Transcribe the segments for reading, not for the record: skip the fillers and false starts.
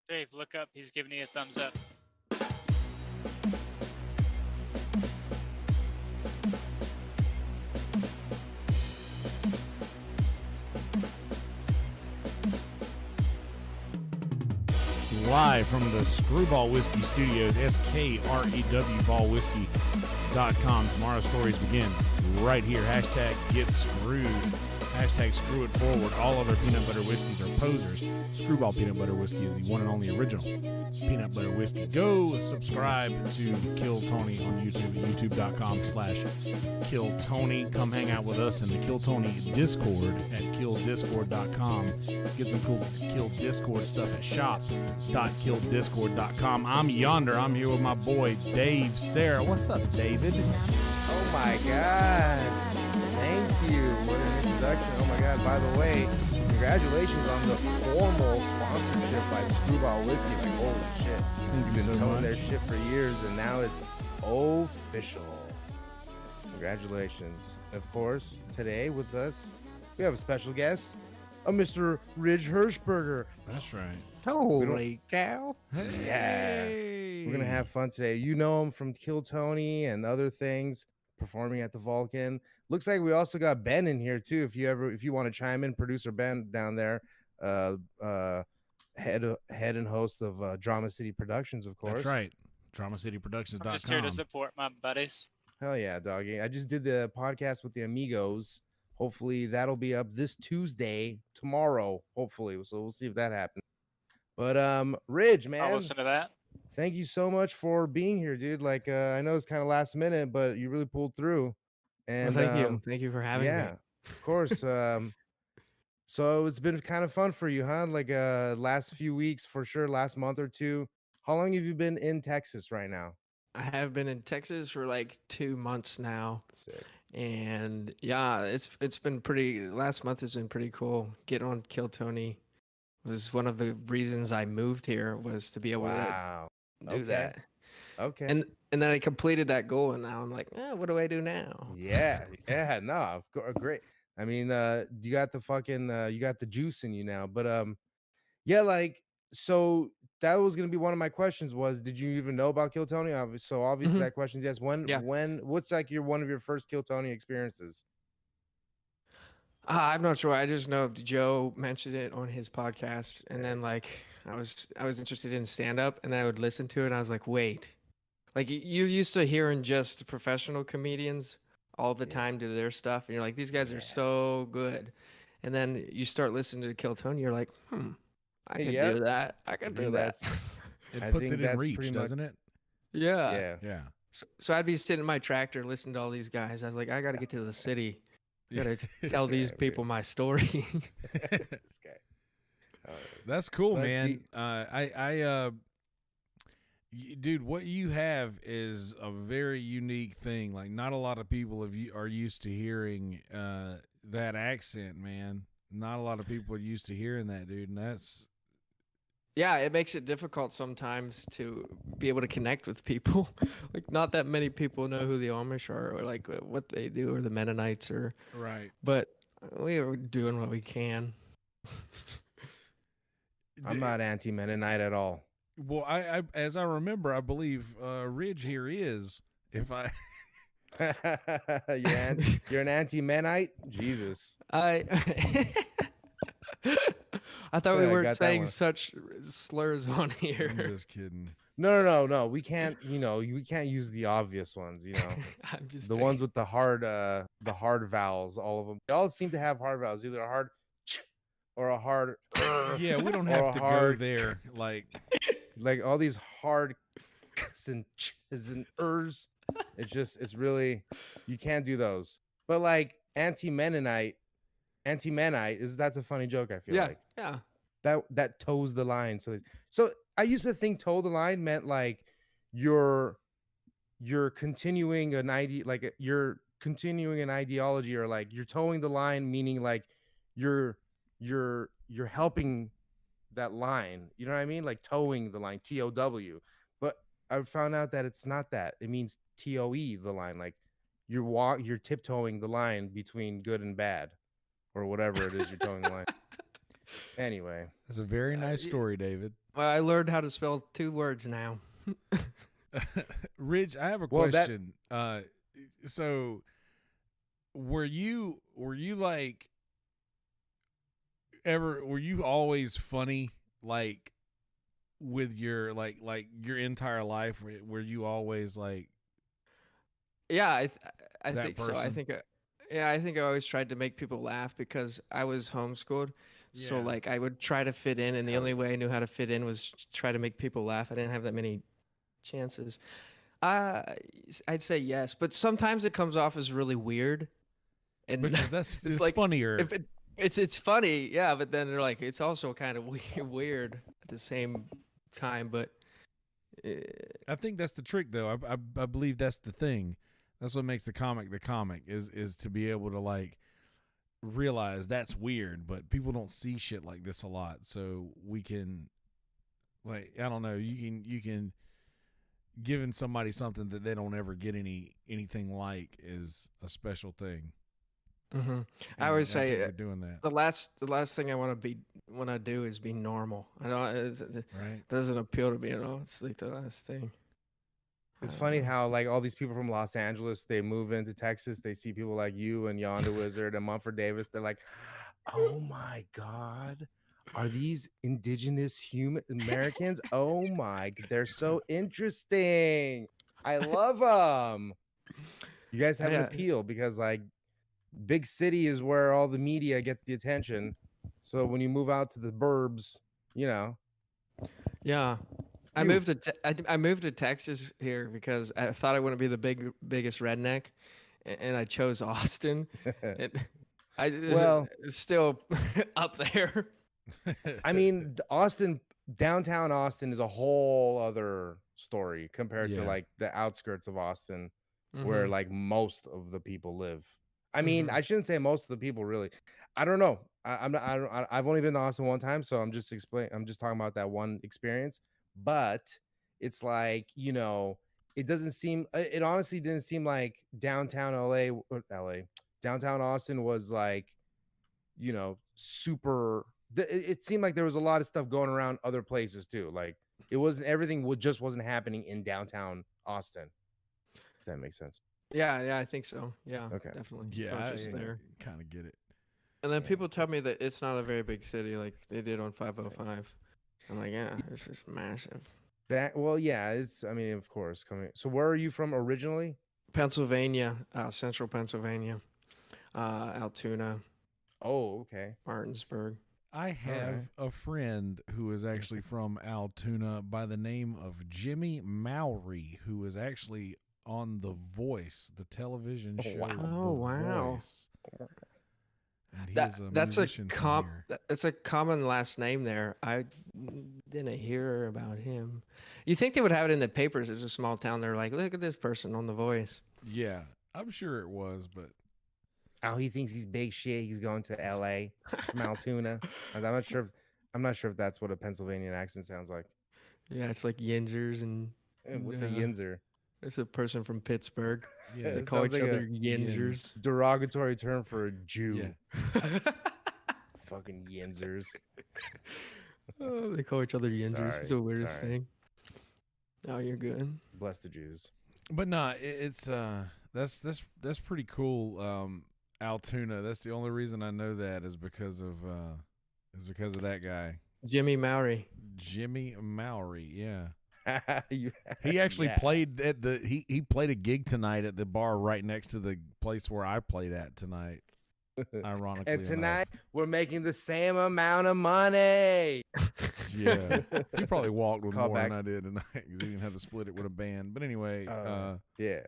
Dave, look up. He's giving you a thumbs up. Live from the Screwball Whiskey Studios, SKREW Tomorrow's stories begin right here. Hashtag get screwed. Hashtag screw it forward. All other peanut butter whiskeys are posers. Screwball Peanut Butter Whiskey is the one and only original peanut butter whiskey. Go subscribe to Kill Tony on YouTube at youtube.com/Kill Tony. Come hang out with us in the Kill Tony Discord at killdiscord.com. Get some cool Kill Discord stuff at shop.killdiscord.com. I'm Yonder. I'm here with my boy Dave Sarah. What's up, David? Oh my God. Thank you. What an introduction. Oh my God. By the way, congratulations on the formal sponsorship by Screwball Whiskey. Like, holy shit. You've been telling their shit for years and now it's official. Congratulations. Of course, today with us, we have a special guest, a Mr. Ridge Hirschberger. That's right. Holy cow. Yeah. We're going to have fun today. You know him from Kill Tony and other things, performing at the Vulcan. Looks like we also got Ben in here too. If you want to chime in, producer Ben down there, head and host of Drama City Productions, of course. That's right. DramaCityProductions.com. I'm just here to support my buddies. Hell yeah, doggy. I just did the podcast with the Amigos. Hopefully that'll be up this Tuesday, tomorrow, hopefully. So we'll see if that happens. But Ridge, man. I'll listen to that. Thank you so much for being here, dude. Like I know it's kind of last minute, but you really pulled through. And Well, thank you for having me. yeah, of course. So it's been kind of fun for you, huh? Like last few weeks for sure, last month or two. How long have you been in Texas right now? I have been in Texas for like 2 months now. Sick. And yeah, it's been pretty, last month has been pretty cool. Getting on Kill Tony was one of the reasons I moved here, was to be able to do that. Okay. And then I completed that goal, and now I'm like, what do I do now? Yeah, no, of course, great. I mean, you got the fucking, you got the juice in you now. But yeah, like, so that was gonna be one of my questions. Was, did you even know about Kill Tony? So obviously that question's yes. What's like one of your first Kill Tony experiences? I'm not sure. I just know Joe mentioned it on his podcast, and then like I was interested in stand up, and I would listen to it, and I was like, wait, like you used to hearing just professional comedians all the time do their stuff, and you're like, these guys are so good, and then you start listening to Kill Tony, you're like, I can do that. I can do that. It puts it in reach, doesn't it? Yeah. Yeah. So I'd be sitting in my tractor listening to all these guys. I was like, I got to get to the city. I got to tell these people my story. This guy. That's cool, man. Dude, what you have is a very unique thing. Like, not a lot of people are used to hearing that accent, man. Not a lot of people are used to hearing that, dude. And that's Yeah, it makes it difficult sometimes to be able to connect with people. Like, not that many people know who the Amish are, or like what they do, or the Mennonites, or. right. But we are doing what we can. I'm not anti-Mennonite at all. Well, I as I remember, I believe Ridge here is. If I You're an anti-Mennonite? Jesus. I I thought we Yeah, I weren't got that saying one. such slurs on I'm here. just kidding. No. We can't, we can't use the obvious ones, I'm just the ones with the hard vowels, all of them. They all seem to have hard vowels, either a hard ch or a hard Yeah, we don't or have a to go hard there. Like, like all these hard k's and ch's and ers. It's really, you can't do those. But like anti-Mennonite is, that's a funny joke, I feel yeah, like. yeah. That toes the line. So I used to think toe the line meant like you're continuing an idea, like you're continuing an ideology, or like you're towing the line, meaning like you're helping that line. You know what I mean? Like towing the line, TOW. But I found out that it's not that. It means TOE, the line. Like you're tiptoeing the line between good and bad, or whatever it is you're towing the line. Anyway, that's a very nice yeah. story, David. Well, I learned how to spell 2 words now. Ridge, I have a Well, that- question. So were you like were you always funny, like with your like your entire life? Were you always like Yeah, I that think so. I person? think I think I always tried to make people laugh because I was homeschooled. So Yeah. like I would try to fit in, and the only way I knew how to fit in was try to make people laugh. I didn't have that many chances. I'd say yes, but sometimes it comes off as really weird, and Which is it's it's like funnier. if it's funny, yeah, but then they're like it's also kind of weird at the same time. But I think that's the trick, though. I believe that's the thing. That's what makes the comic is to be able to like realize that's weird, but people don't see shit like this a lot. So we can, like, I don't know, you can giving somebody something that they don't ever get anything like is a special thing. I always think say you're doing that. the last thing I want to do is be normal. I don't. It Right. doesn't appeal to me at all. It's like the last thing. It's funny how like all these people from Los Angeles, they move into Texas, they see people like you and Yonder Wizard and Mumford Davis. They're like, oh my God, are these indigenous human Americans? Oh my, they're so interesting. I love them. You guys have an Yeah. appeal because like big city is where all the media gets the attention. So when you move out to the burbs, Yeah. I You. moved to I moved to Texas here because I thought I wouldn't be the biggest redneck, and I chose Austin. And Well- it's still up there. I mean, downtown Austin is a whole other story compared to Yeah. like the outskirts of Austin, where Mhm. like most of the people live. I mean, Mhm. I shouldn't say most of the people really. I don't know. I'm not. I've only been to Austin one time, so I'm just talking about that one experience. But it's like it doesn't seem. It honestly didn't seem like downtown downtown Austin was like, super. It seemed like there was a lot of stuff going around other places too. Like it wasn't everything just wasn't happening in downtown Austin. If that makes sense. Yeah, I think so. Yeah, Okay. definitely. It's Yeah, not just there. kind of get it. And then Yeah. people tell me that it's not a very big city like they did on 505. I'm like, yeah, it's just massive. It's, I mean, of course, coming. So where are you from originally? Pennsylvania, central Pennsylvania, Altoona, Oh, okay. Martinsburg. I have a friend who is actually from Altoona by the name of Jimmy Mowry, who is actually on The Voice, the television Oh, show. wow. The Oh, wow. Voice. And he That is a that's a musician from here. that's a common last name there. I didn't hear about him. You think they would have it in the papers? It's a small town. They're like, look at this person on The Voice. Yeah, I'm sure it was, but Oh, he thinks he's big shit. He's going to L.A. from Altoona. I'm not sure. I'm not sure if that's what a Pennsylvania accent sounds like. Yeah, it's like Yinzers and What's a yinzer? it's a person from Pittsburgh. yeah, They It call sounds each like other a Yinzers. derogatory term for a Jew. yeah. Fucking yinzers. Oh, they call each other Yinzers. It's the Sorry, weirdest sorry. thing. Oh, you're good. Bless the Jews. But nah, it's that's pretty cool. Altoona. That's the only reason I know that is because of that guy, Jimmy Mowry. Jimmy Mowry. Yeah. You- He actually yeah. played at he played a gig tonight at the bar right next to the place where I played at tonight. Ironically, And tonight enough. we're making the same amount of money. Yeah, he probably walked with Call more back. than I did tonight because he didn't have to split it with a band. But anyway, Yeah.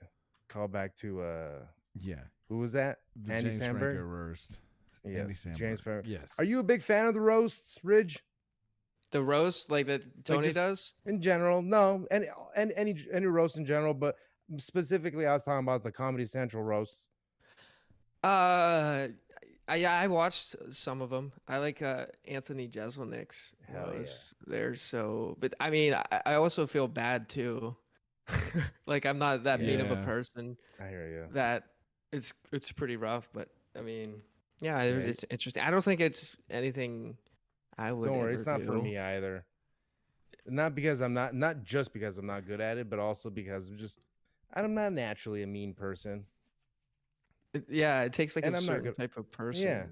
Call back to yeah, who was that? the Andy James Samberg? Franco roast. Yes, Andy James Samberg. Franco. Yes. Are you a big fan of the roasts, Ridge? The roast, like that Tony just- does. In general, no, and any roast in general, but specifically, I was talking about the Comedy Central roasts. I watched some of them. I like Anthony Jeselnik's. Hell yeah. was there. So, but I mean, I also feel bad too. Like I'm not that mean of a Yeah. person. I hear you. That it's pretty rough. But I mean, yeah, Yeah. it's interesting. I don't think it's anything I would. Don't worry, ever it's not for do. me either. Not just because I'm not good at it, but also because I'm not naturally a mean person. Yeah, it takes like And a I'm not certain good- type of person. Yeah.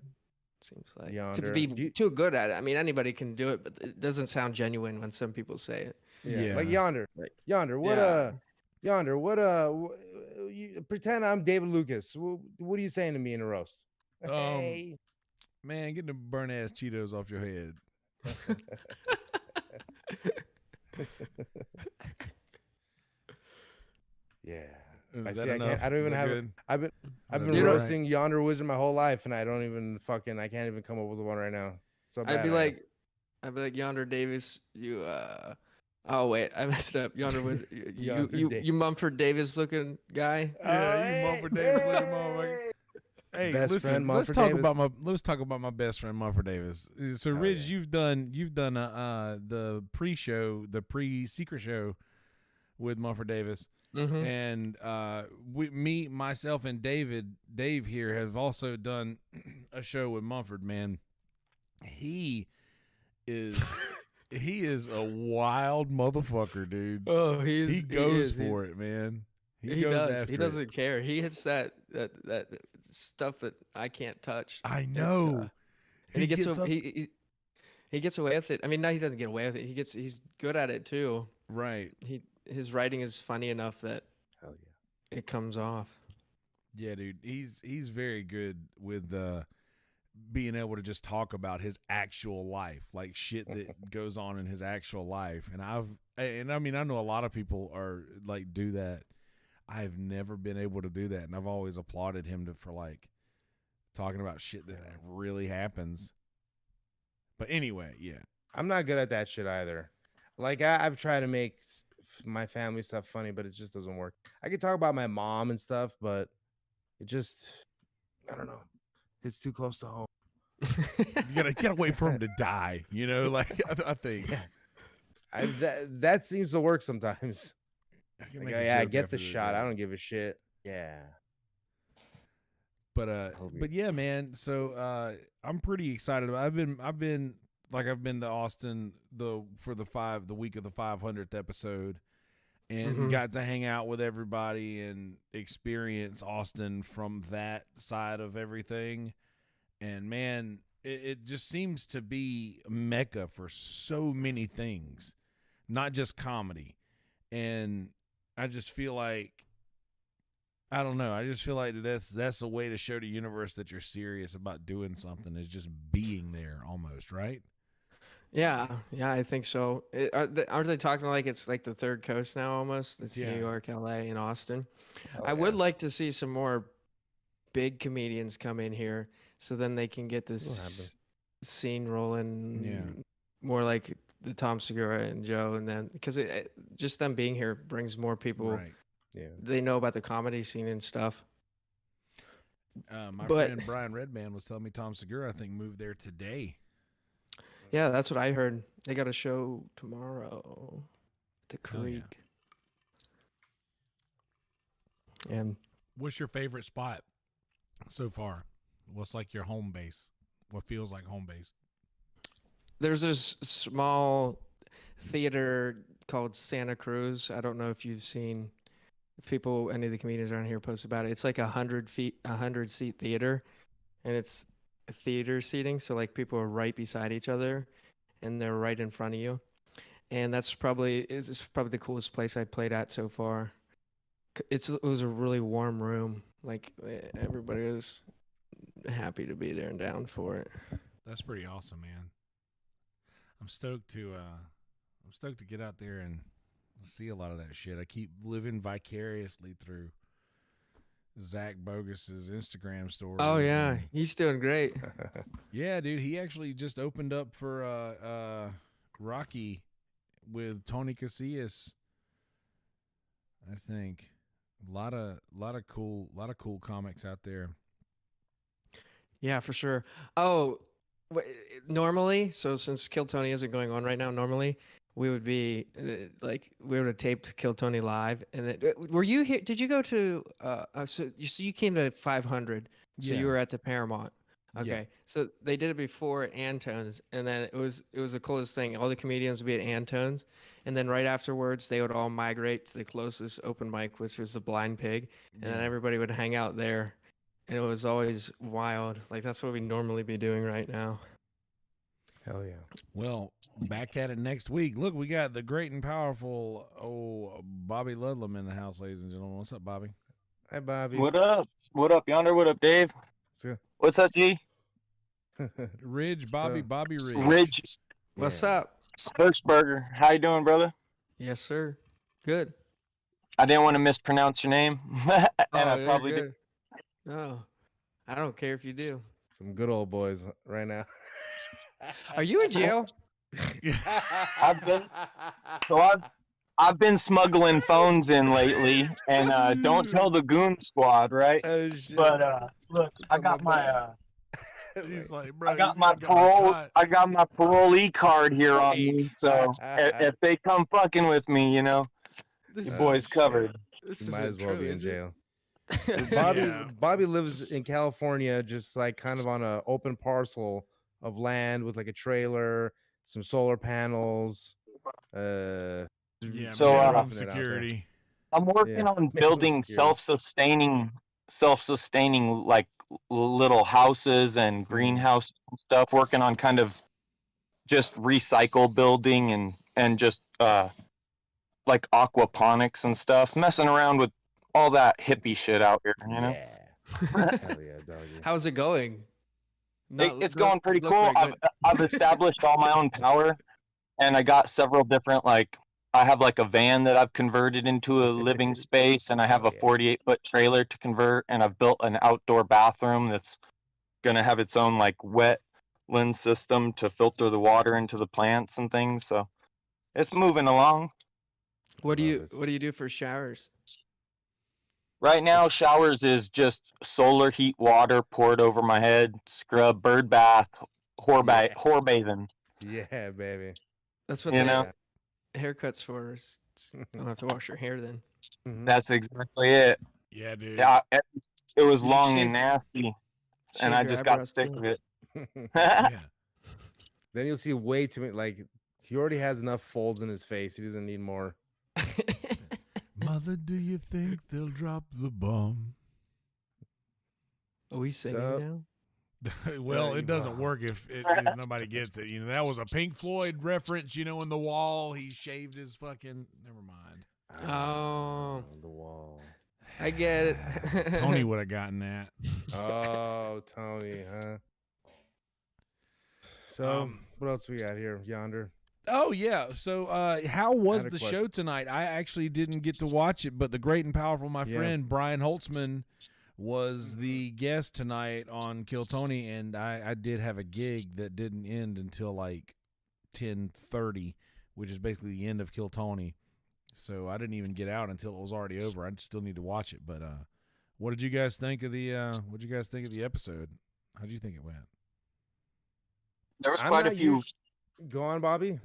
Seems like Yonder. to be Do you- too good at it. I mean, anybody can do it, but it doesn't sound genuine when some people say it. Yeah. Like Yeah. Yonder. Yonder, you pretend I'm David Lucas. What are you saying to me in a roast? Hey. Man, get the burn ass Cheetos off your head. Yeah. Is I that see, I enough? don't Is even that have good? I've been You know- roasting Yonder Wizard my whole life, and I can't even come up with one right now. So I'd be like Yonder Davis. You oh wait, I messed up. Yonder was Yonder you Davis. Mumford Davis looking guy. Yeah, you Mumford Davis looking motherfucker. Hey, Best listen. friend, Let's Mumford talk Davis. about my best friend Mumford Davis. So, Oh, Ridge, yeah. you've done the pre-show, the pre-secret show with Mumford Davis, Mm-hmm. and myself, and Dave here have also done a show with Mumford. Man, he is a wild motherfucker, dude. Oh, He goes for it, man. He goes does. after He it. doesn't care. He hits that stuff that I can't touch. I It's, know. and he gets up- he gets away with it. I mean, no, he doesn't get away with it. He's good at it too. right. His writing is funny enough that Hell yeah. it comes off. Yeah, dude. He's very good with being able to just talk about his actual life, like shit that goes on in his actual life. And I mean, I know a lot of people are like do that. I've never been able to do that, and I've always applauded him for like talking about shit that really happens. But anyway, yeah. I'm not good at that shit either. Like I've tried to make my family stuff funny, but it just doesn't work. I could talk about my mom and stuff, but it just, I don't know. It's too close to home. You gotta wait for him to die, you know. Like I think. Yeah. That seems to work sometimes. I can Like, make a yeah, I joke get after the this, shot. yeah. I don't give a shit. Yeah. But hope but yeah, man. So I'm pretty excited about. I've been to Austin the week of the 500th episode, and Mhm. got to hang out with everybody and experience Austin from that side of everything. And man, it just seems to be a mecca for so many things, not just comedy. And I just feel like, I don't know. I just feel like that's a way to show the universe that you're serious about doing something, is just being there almost, right? Yeah, I think so. Aren't they talking like it's like the third coast now almost? It's Yeah. New York, LA, and Austin. Hell I would yeah. like to see some more big comedians come in here. so then they can get this scene rolling. Yeah. More like the Tom Segura and Joe, and then because just them being here brings more people. Right. Yeah. They know about the comedy scene and stuff. My But- friend Brian Redman was telling me Tom Segura, I think, moved there today. Yeah, that's what I heard. They got a show tomorrow at the Hell yeah. Creek. And What's your favorite spot so far? What's like your home base? What feels like home base? there's this small theater called Santa Cruz. I don't know if you've seen, if people, any of the comedians around here post about it. It's like 100-seat theater, and it's theater seating. So like people are right beside each other, and they're right in front of you. And it's probably the coolest place I played at so far. It was a really warm room. Like everybody was happy to be there and down for it. That's pretty awesome, man. I'm stoked to get out there and see a lot of that shit. I keep living vicariously through Zach Bogus's Instagram stories. Oh yeah, and- he's doing great. yeah, dude. He actually just opened up for Rocky with Tony Casillas. I think a lot of cool comics out there. Yeah, for sure. Oh, normally, so since Kill Tony isn't going on right now, normally we would be we would have taped Kill Tony live. And then, were you here? Did you go to? So you came to 500. So Yeah. you were at the Paramount. Yeah. Okay, so they did it before at Antone's, and then it was the coolest thing. All the comedians would be at Antone's, and then right afterwards they would all migrate to the closest open mic, which was the Blind Pig, and then Yeah. everybody would hang out there, and it was always wild. Like that's what we normally be doing right now. Hell yeah. Well, back at it next week. Look, we got the great and powerful Bobby Ludlam in the house, ladies and gentlemen. What's up, Bobby? Hi, Bobby. What up? What up, Yonder? What up, Dave? So- What's up, G? Ridge, Bobby, So- Bobby Ridge. Ridge What's Yeah. up? Hirschberger. How you doing, brother? Yes, sir. Good. I didn't want to mispronounce your name, and I you're probably did. good. No, I don't care if you do. Some good old boys right now. Are you in jail? I've been so I've been smuggling phones in lately, and don't tell the goon squad, right? Oh, shit. But look, I on got my my He's like, bro, I got he's my like, parole. cot. I got my parolee card here on me, so if they come fucking with me, you know, This your Oh, boy's shit. covered. This You might as isn't well true, be in is it? jail. Yeah. Bobby lives in California, just like kind of on a open parcel of land with like a trailer, some solar panels. Yeah, So, minimum roughing it out there. security. I'm working Yeah, on minimum building security. self-sustaining like little houses and greenhouse stuff. Working on kind of just recycle building and just like aquaponics and stuff. Messing around with all that hippie shit out here, you know. Yeah. Hell yeah, doggy. How's it going? It's going pretty look cool. very good. I've established all my own power, and I got several different I have like a van that I've converted into a living space, and I have Oh, a yeah. 48-foot trailer to convert, and I've built an outdoor bathroom that's gonna have its own like wetland system to filter the water into the plants and things. So it's moving along. What do Love it. you do for showers? Right now, showers is just solar heat water poured over my head, scrub, bird bath, whore bathing. Yeah, baby. That's what You the know? haircuts for. You don't have to wash your hair then. Mhm. That's exactly it. Yeah, dude. Yeah, it was You should long shave- and nasty, shave and I your just got eyebrows sick too. of it. Yeah. Then you'll see way too many. Like he already has enough folds in his face. He doesn't need more. Mother, do you think they'll drop the bomb? Are we singing So- now? Well, you it doesn't are. work if nobody gets it. You know, that was a Pink Floyd reference. You know, in the wall, he shaved his fucking. Never mind. Oh, The wall. I get it. Tony would have gotten that. Oh, Tony, huh? So, what else we got here? Yonder. Oh yeah. So, how was a the question. show tonight? I actually didn't get to watch it, but the great and powerful, my Yeah. friend Brian Holtzman was the guest tonight on Kill Tony, and I did have a gig that didn't end until like 10:30, which is basically the end of Kill Tony. So I didn't even get out until it was already over. I still need to watch it. But what did you guys think of the episode? How did you think it went? There was I'm quite a not few. Go on, Bobby.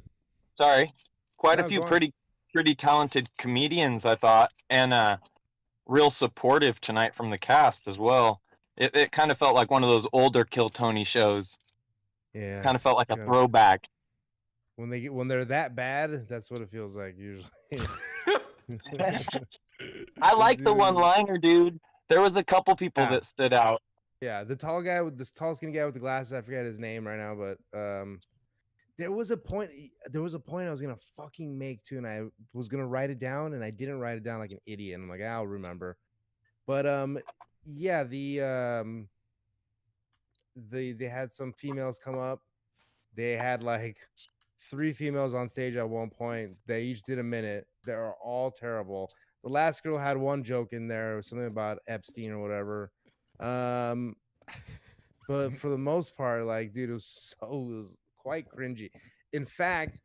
Sorry, quite No, a few go on. pretty talented comedians, I thought, and real supportive tonight from the cast as well. It kind of felt like one of those older Kill Tony shows. Yeah. Kind of felt like a Yeah. throwback. When they're that bad, that's what it feels like usually. I like the Dude. one-liner, dude. There was a couple people Yeah. that stood out. Yeah, the tall guy with this tall skinny guy with the glasses. I forget his name right now, but there was a point I was gonna fucking make too, and I was gonna write it down, and I didn't write it down like an idiot. And I'm like, I'll remember. But yeah, they had some females come up. They had like 3 females on stage at one point. They each did a minute. They're all terrible. The last girl had one joke in there, something about Epstein or whatever. But for the most part, like, dude, it was quite cringy. In fact,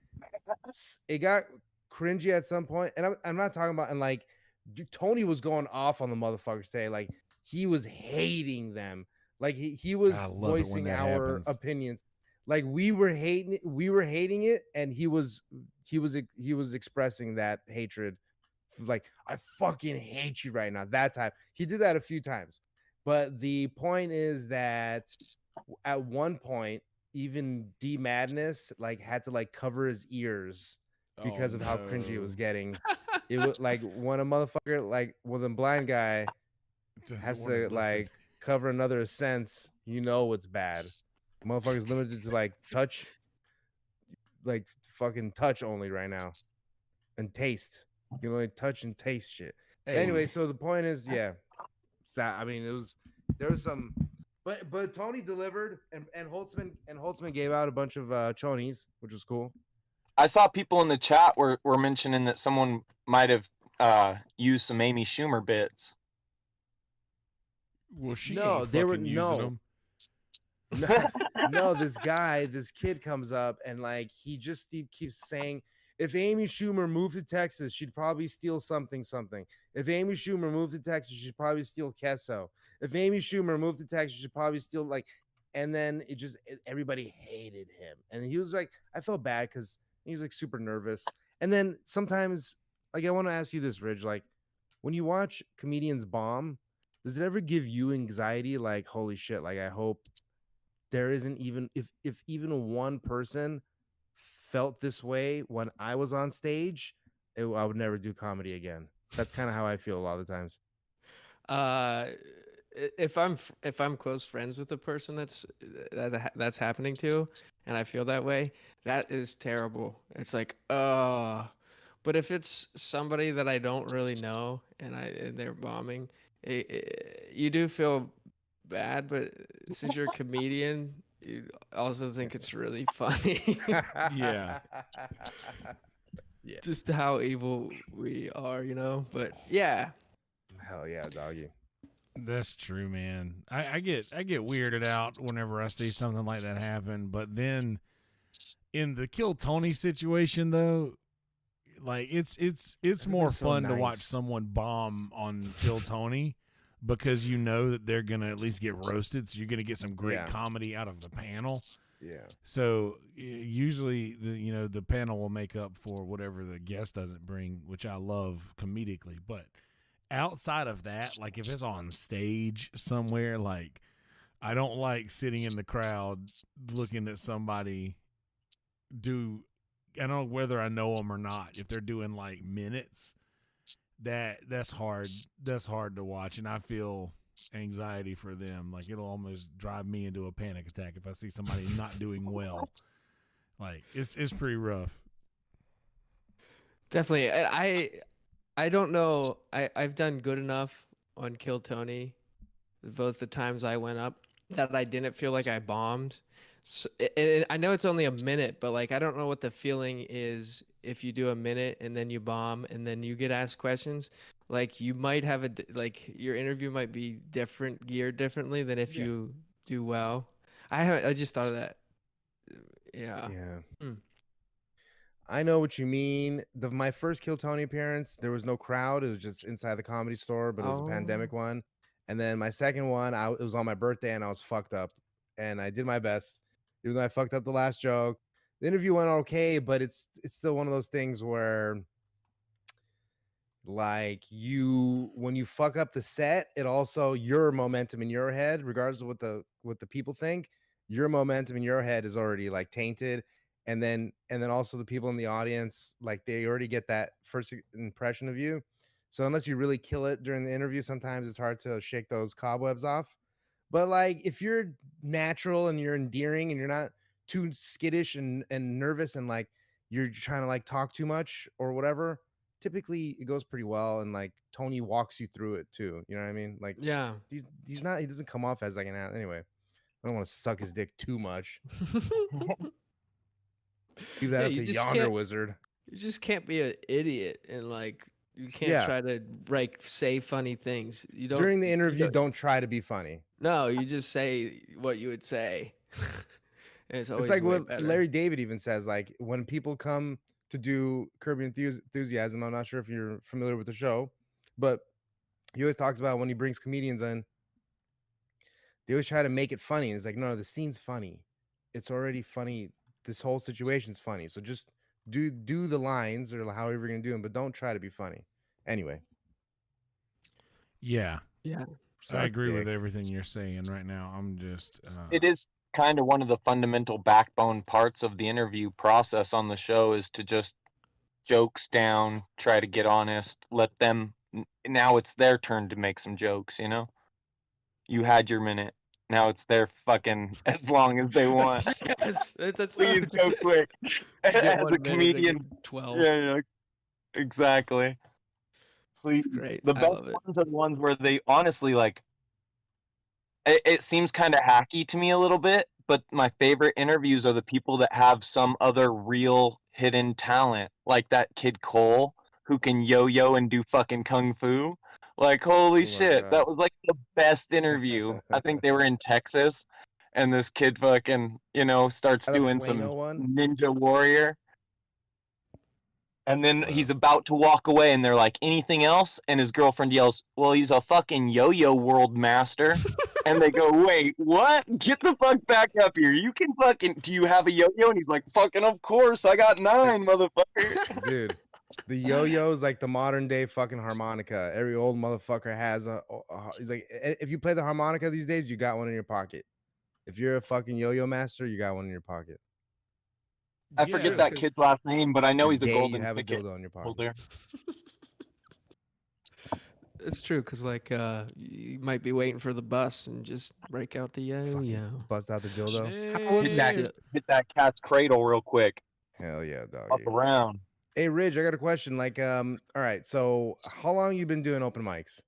it got cringy at some point, and I'm not talking about, and like, dude, Tony was going off on the motherfuckers today. Like, he was hating them. Like, he was I love it when voicing that our happens. opinions. Like, we were hating it, and he was expressing that hatred. Like, I fucking hate you right now. That time he did that a few times. But the point is that at one point, even D Madness like had to like cover his ears because of how cringy it was getting. It was like when a motherfucker, like when a blind guy has to like cover another sense, you know it's bad. Motherfucker's limited to like touch, like fucking touch only right now, and taste. You can only touch and taste shit. Anyway, so the point is, yeah. So, I mean, there was some, but Tony delivered, and Holtzman gave out a bunch of chonies, which was cool. I saw people in the chat were mentioning that someone might have used some Amy Schumer bits. Well, she No, ain't they were fucking using no. No, this kid comes up and like he keeps saying, if Amy Schumer moved to Texas, she'd probably steal something. If Amy Schumer moved to Texas, she'd probably steal queso. If Amy Schumer moved to Texas, she'd probably steal like, and then everybody hated him. And he was like, I felt bad because he was like super nervous. And then sometimes, like, I want to ask you this, Ridge, like when you watch comedians bomb, does it ever give you anxiety? Like, holy shit, like I hope there isn't even, if even one person felt this way when I was on stage, I would never do comedy again. That's kind of how I feel a lot of the times. If I'm close friends with the person that's happening to, and I feel that way, that is terrible. It's like, but if it's somebody that I don't really know and they're bombing, you do feel bad, but since you're a comedian, you also think it's really funny. Yeah. Yeah. Just how evil we are, you know? But yeah. Hell yeah, doggy. That's true, man. I get weirded out whenever I see something like that happen. But then in the Kill Tony situation, though, like it's more so fun to watch nice. someone bomb on Kill Tony because you know that they're gonna at least get roasted, so you're gonna get some great comedy out of the panel. Yeah. So usually the panel will make up for whatever the guest doesn't bring, which I love comedically. But outside of that, like if it's on stage somewhere, like I don't like sitting in the crowd looking at somebody do. I don't know whether I know them or not. If they're doing like minutes, that's hard. That's hard to watch, and I feel anxiety for them. Like it'll almost drive me into a panic attack if I see somebody not doing well. Like it's pretty rough. Definitely. I don't know. I've done good enough on Kill Tony, both the times I went up, that I didn't feel like I bombed. So, and I know it's only a minute, but like I don't know what the feeling is if you do a minute and then you bomb and then you get asked questions. Like you might have like your interview might be different, geared differently than if Yeah. you do well. I just thought of that. Yeah. Yeah. Hmm. I know what you mean. My first Kill Tony appearance, there was no crowd. It was just inside the Comedy Store, but it was a Oh. pandemic one. And then my second one, it was on my birthday, and I was fucked up, and I did my best, even though I fucked up the last joke. The interview went okay, but it's still one of those things where, like, when you fuck up the set, it also your momentum in your head, regardless of what the people think, your momentum in your head is already like tainted. And then also the people in the audience, like they already get that first impression of you. So unless you really kill it during the interview, sometimes it's hard to shake those cobwebs off. But like if you're natural and you're endearing and you're not too skittish and nervous and like you're trying to like talk too much or whatever, typically it goes pretty well. And like Tony walks you through it too. You know what I mean? Like Yeah. he doesn't come off as like an ass. Anyway, I don't want to suck his dick too much. Leave that Yeah, up to Yonder Wizard. you just can't be an idiot and like you can't Yeah. try to like say funny things. You don't During the you interview, don't try to be funny. No, you just say what you would say. And it's always It's like way what better. Larry David even says, like when people come to do Curb Your Enthusiasm, I'm not sure if you're familiar with the show, but he always talks about when he brings comedians in, they always try to make it funny. And it's like, no, the scene's funny. It's already funny. This whole situation's funny. So just do the lines or however you're gonna do them, but don't try to be funny. Anyway, Yeah. Yeah. I suck agree with dick. everything you're saying right now. I'm just It is kind of one of the fundamental backbone parts of the interview process on the show is to just jokes down, try to get honest, let them. Now it's their turn to make some jokes. You know, you had your minute. Now it's their fucking as long as they want. Yes, that's Please go quick. As Get a 1 minute, they comedian, get 12. yeah, exactly. Please, It's great. the I best love it. ones are the ones where they honestly like. It seems kind of hacky to me a little bit, but my favorite interviews are the people that have some other real hidden talent, like that kid Cole who can yo-yo and do fucking kung fu. Like, holy Oh my shit, that God. was like the best interview. I think they were in Texas, and this kid fucking, starts That doing some Bueno one? Ninja Warrior. And then Wow. he's about to walk away, and they're like, anything else? And his girlfriend yells, well, he's a fucking yo-yo world master. And they go, wait, what? Get the fuck back up here. You can fucking, do you have a yo-yo? And he's like, fucking, of course, I got 9, motherfucker. Dude, the yo-yo is like the modern day fucking harmonica. Every old motherfucker has he's like, if you play the harmonica these days, you got one in your pocket. If you're a fucking yo-yo master, you got one in your pocket. I yeah, forget that kid's last name, but I know You're he's a gay, golden you have a ticket dildo in your pocket. holder. It's true, because like you might be waiting for the bus and just break out the Fucking yo-yo. bust out the dildo. Hit that cat's cradle real quick. Hell yeah, Up doggy. around. Hey Ridge, I got a question. Like, all right, so how long you been doing open mics?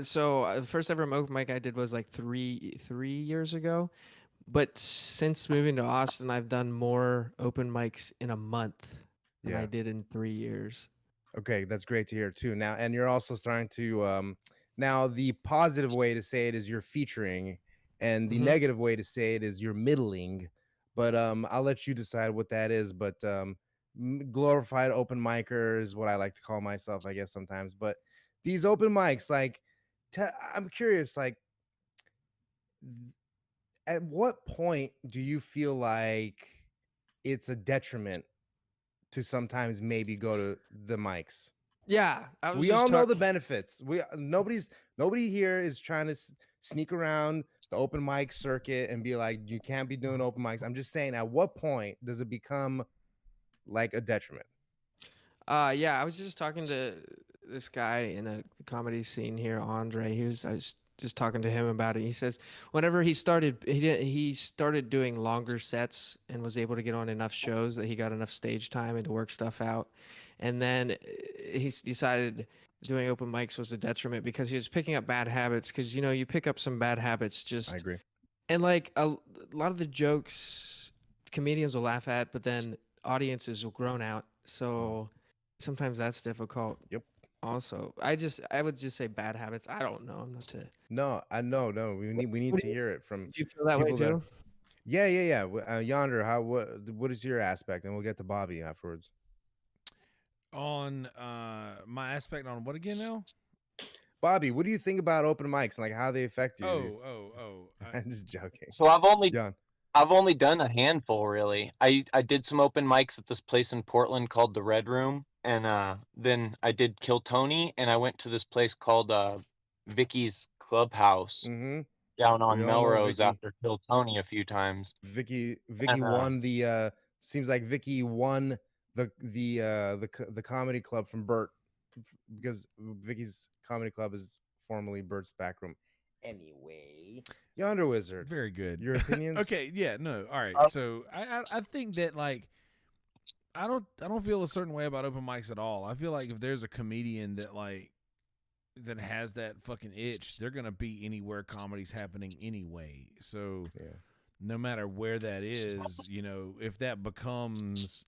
So the first ever open mic I did was like three years ago, but since moving to Austin, I've done more open mics in a month than I did in 3 years. Okay, that's great to hear too. Now, and you're also starting to now the positive way to say it is you're featuring, and the Mhm. negative way to say it is you're middling. But I'll let you decide what that is. But glorified open micer is what I like to call myself, I guess sometimes. But these open mics, like, I'm curious, like, at what point do you feel like it's a detriment to sometimes maybe go to the mics? Yeah, I was We just all know the talking. benefits. Nobody here is trying to sneak around the open mic circuit and be like, you can't be doing open mics. I'm just saying, at what point does it become like a detriment? Yeah, I was just talking to this guy in a comedy scene here, Andre. I was just talking to him about it. He says whenever he started doing longer sets and was able to get on enough shows that he got enough stage time and to work stuff out. And then he decided doing open mics was a detriment because he was picking up bad habits, because you pick up some bad habits I just agree. And like a lot of the jokes comedians will laugh at, but then audiences will groan out. So sometimes that's difficult. Yep. Also, I would just say bad habits. I don't know. I'm not the. No, I know. We need What to do hear it from Did you feel that way people that. too? Yeah. Yonder, what is your aspect? And we'll get to Bobby afterwards. On my aspect on what again now? Bobby, what do you think about open mics and like how they affect you? I'm I'm just joking. So Yon. I've only done a handful really. I did some open mics at this place in Portland called the Red Room, and then I did Kill Tony, and I went to this place called Vicky's Clubhouse Mm-hmm. down We on all know Melrose Vicky. after Kill Tony a few times. Vicky And, won the seems like Vicky won the comedy club from Bert because Vicky's comedy club is formerly Bert's back room. Anyway, Yonder Wizard. very good. Your opinions? Okay, yeah, no, all right. So I think that like I don't feel a certain way about open mics at all. I feel like if there's a comedian that has that fucking itch, they're gonna be anywhere comedy's happening anyway. So Yeah. no matter where that is, if that becomes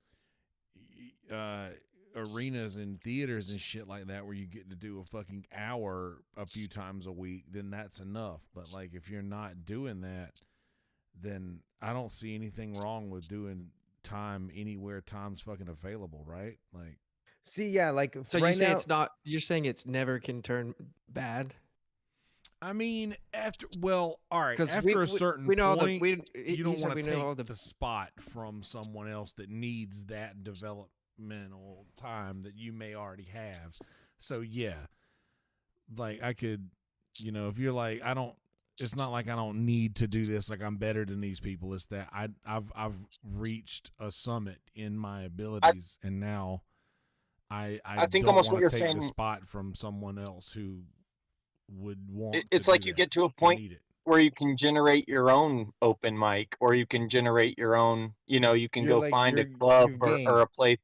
arenas and theaters and shit like that where you get to do a fucking hour a few times a week, then that's enough. But like if you're not doing that, then I don't see anything wrong with doing time anywhere time's fucking available, right? Like See, yeah, like So right you say now, it's not. You're saying it's never can turn bad. I mean, all right. 'Cause After we- a certain we know all the- point, we- you he don't said want we to know take all the the- spot from someone else that needs that developmental time that you may already have. So yeah, like I could, if you're like, I don't. It's not like I don't need to do this. Like I'm better than these people. It's that I've reached a summit in my abilities, and now I think don't almost what want you're to take saying- the spot from someone else who would want. It's to like do you that get to a and point need it. where you can generate your own open mic, or you can generate your own. You can You're go like- find a you're- club you've or gained. a place.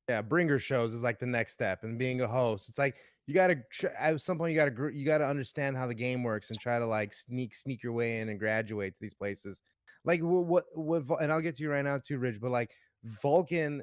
yeah, bringer shows is like the next step, and being a host, it's like you gotta at some point you gotta understand how the game works and try to like sneak your way in and graduate to these places. Like and I'll get to you right now too, Rich. But like Vulcan,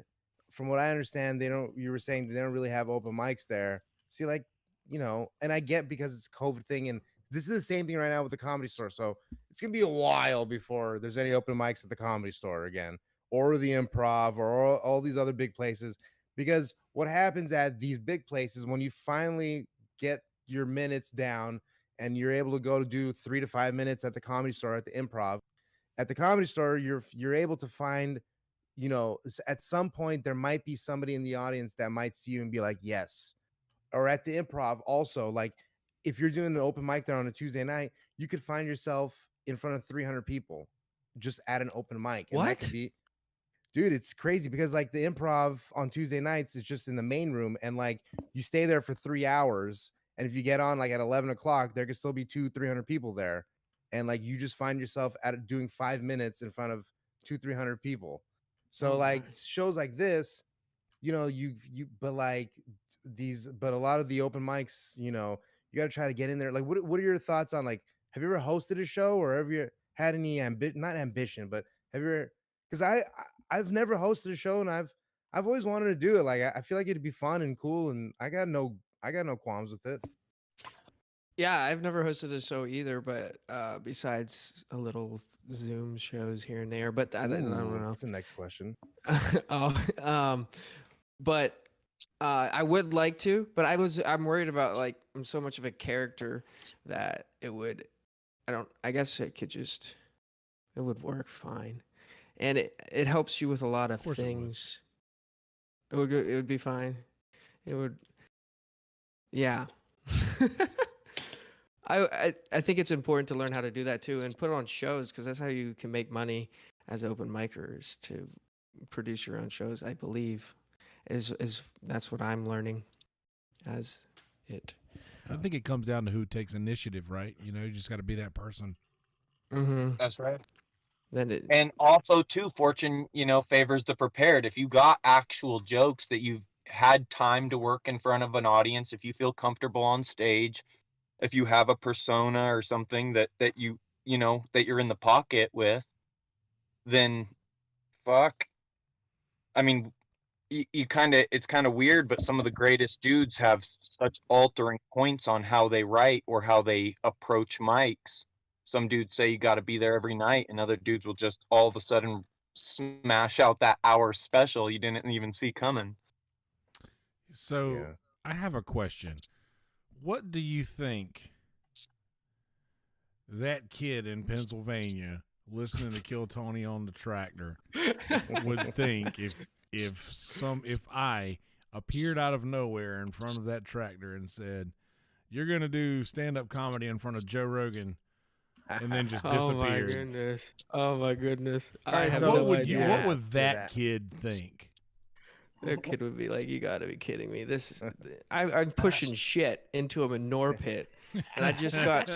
from what I understand, you were saying they don't really have open mics there. See, like and I get because it's a COVID thing, and this is the same thing right now with the Comedy Store. So it's gonna be a while before there's any open mics at the Comedy Store again, or the Improv, or all these other big places. Because what happens at these big places when you finally get your minutes down and you're able to go to do 3 to 5 minutes at the Comedy Store, at the Improv, at the Comedy Store, you're able to find, at some point there might be somebody in the audience that might see you and be like, yes. Or at the Improv also, like if you're doing an open mic there on a Tuesday night, you could find yourself in front of 300 people just at an open mic. And that could What? be, dude, it's crazy because like the Improv on Tuesday nights is just in the main room, and like you stay there for 3 hours, and if you get on like at 11 o'clock, there could still be 200-300 people there, and like you just find yourself doing 5 minutes in front of 200-300 people. So Oh, like my. shows like this, but like but a lot of the open mics, you got to try to get in there. Like what are your thoughts on, like, have you ever hosted a show, or have you had any not ambition, but have you ever, because I've never hosted a show, and I've always wanted to do it. Like I feel like it'd be fun and cool, and I got no qualms with it. Yeah, I've never hosted a show either, but besides a little Zoom shows here and there. But I don't Ooh, know. that's the next question. But I would like to, but I'm worried about, like, I'm so much of a character that I guess it would work fine. And it helps you with a lot of course it would. things. It would be fine. It would, yeah. I think it's important to learn how to do that too, and put on shows, because that's how you can make money as open micers, to produce your own shows. I believe is that's what I'm learning as it. I think it comes down to who takes initiative, right? You just got to be that person. Mm-hmm. That's right. Then And also, too, fortune, favors the prepared. If you got actual jokes that you've had time to work in front of an audience, if you feel comfortable on stage, if you have a persona or something that you that you're in the pocket with, then fuck. I mean, you kind of, it's kind of weird, but some of the greatest dudes have such altering points on how they write or how they approach mics. Some dudes say you got to be there every night, and other dudes will just all of a sudden smash out that hour special you didn't even see coming. So Yeah. I have a question. What do you think that kid in Pennsylvania listening to Kill Tony on the Tractor would think if I appeared out of nowhere in front of that tractor and said, "You're gonna do stand-up comedy in front of Joe Rogan," and then just disappeared? Oh my goodness! All right, I have so no what idea. would that kid think? That kid would be like, "You got to be kidding me! This is I'm pushing shit into a manure pit, and I just got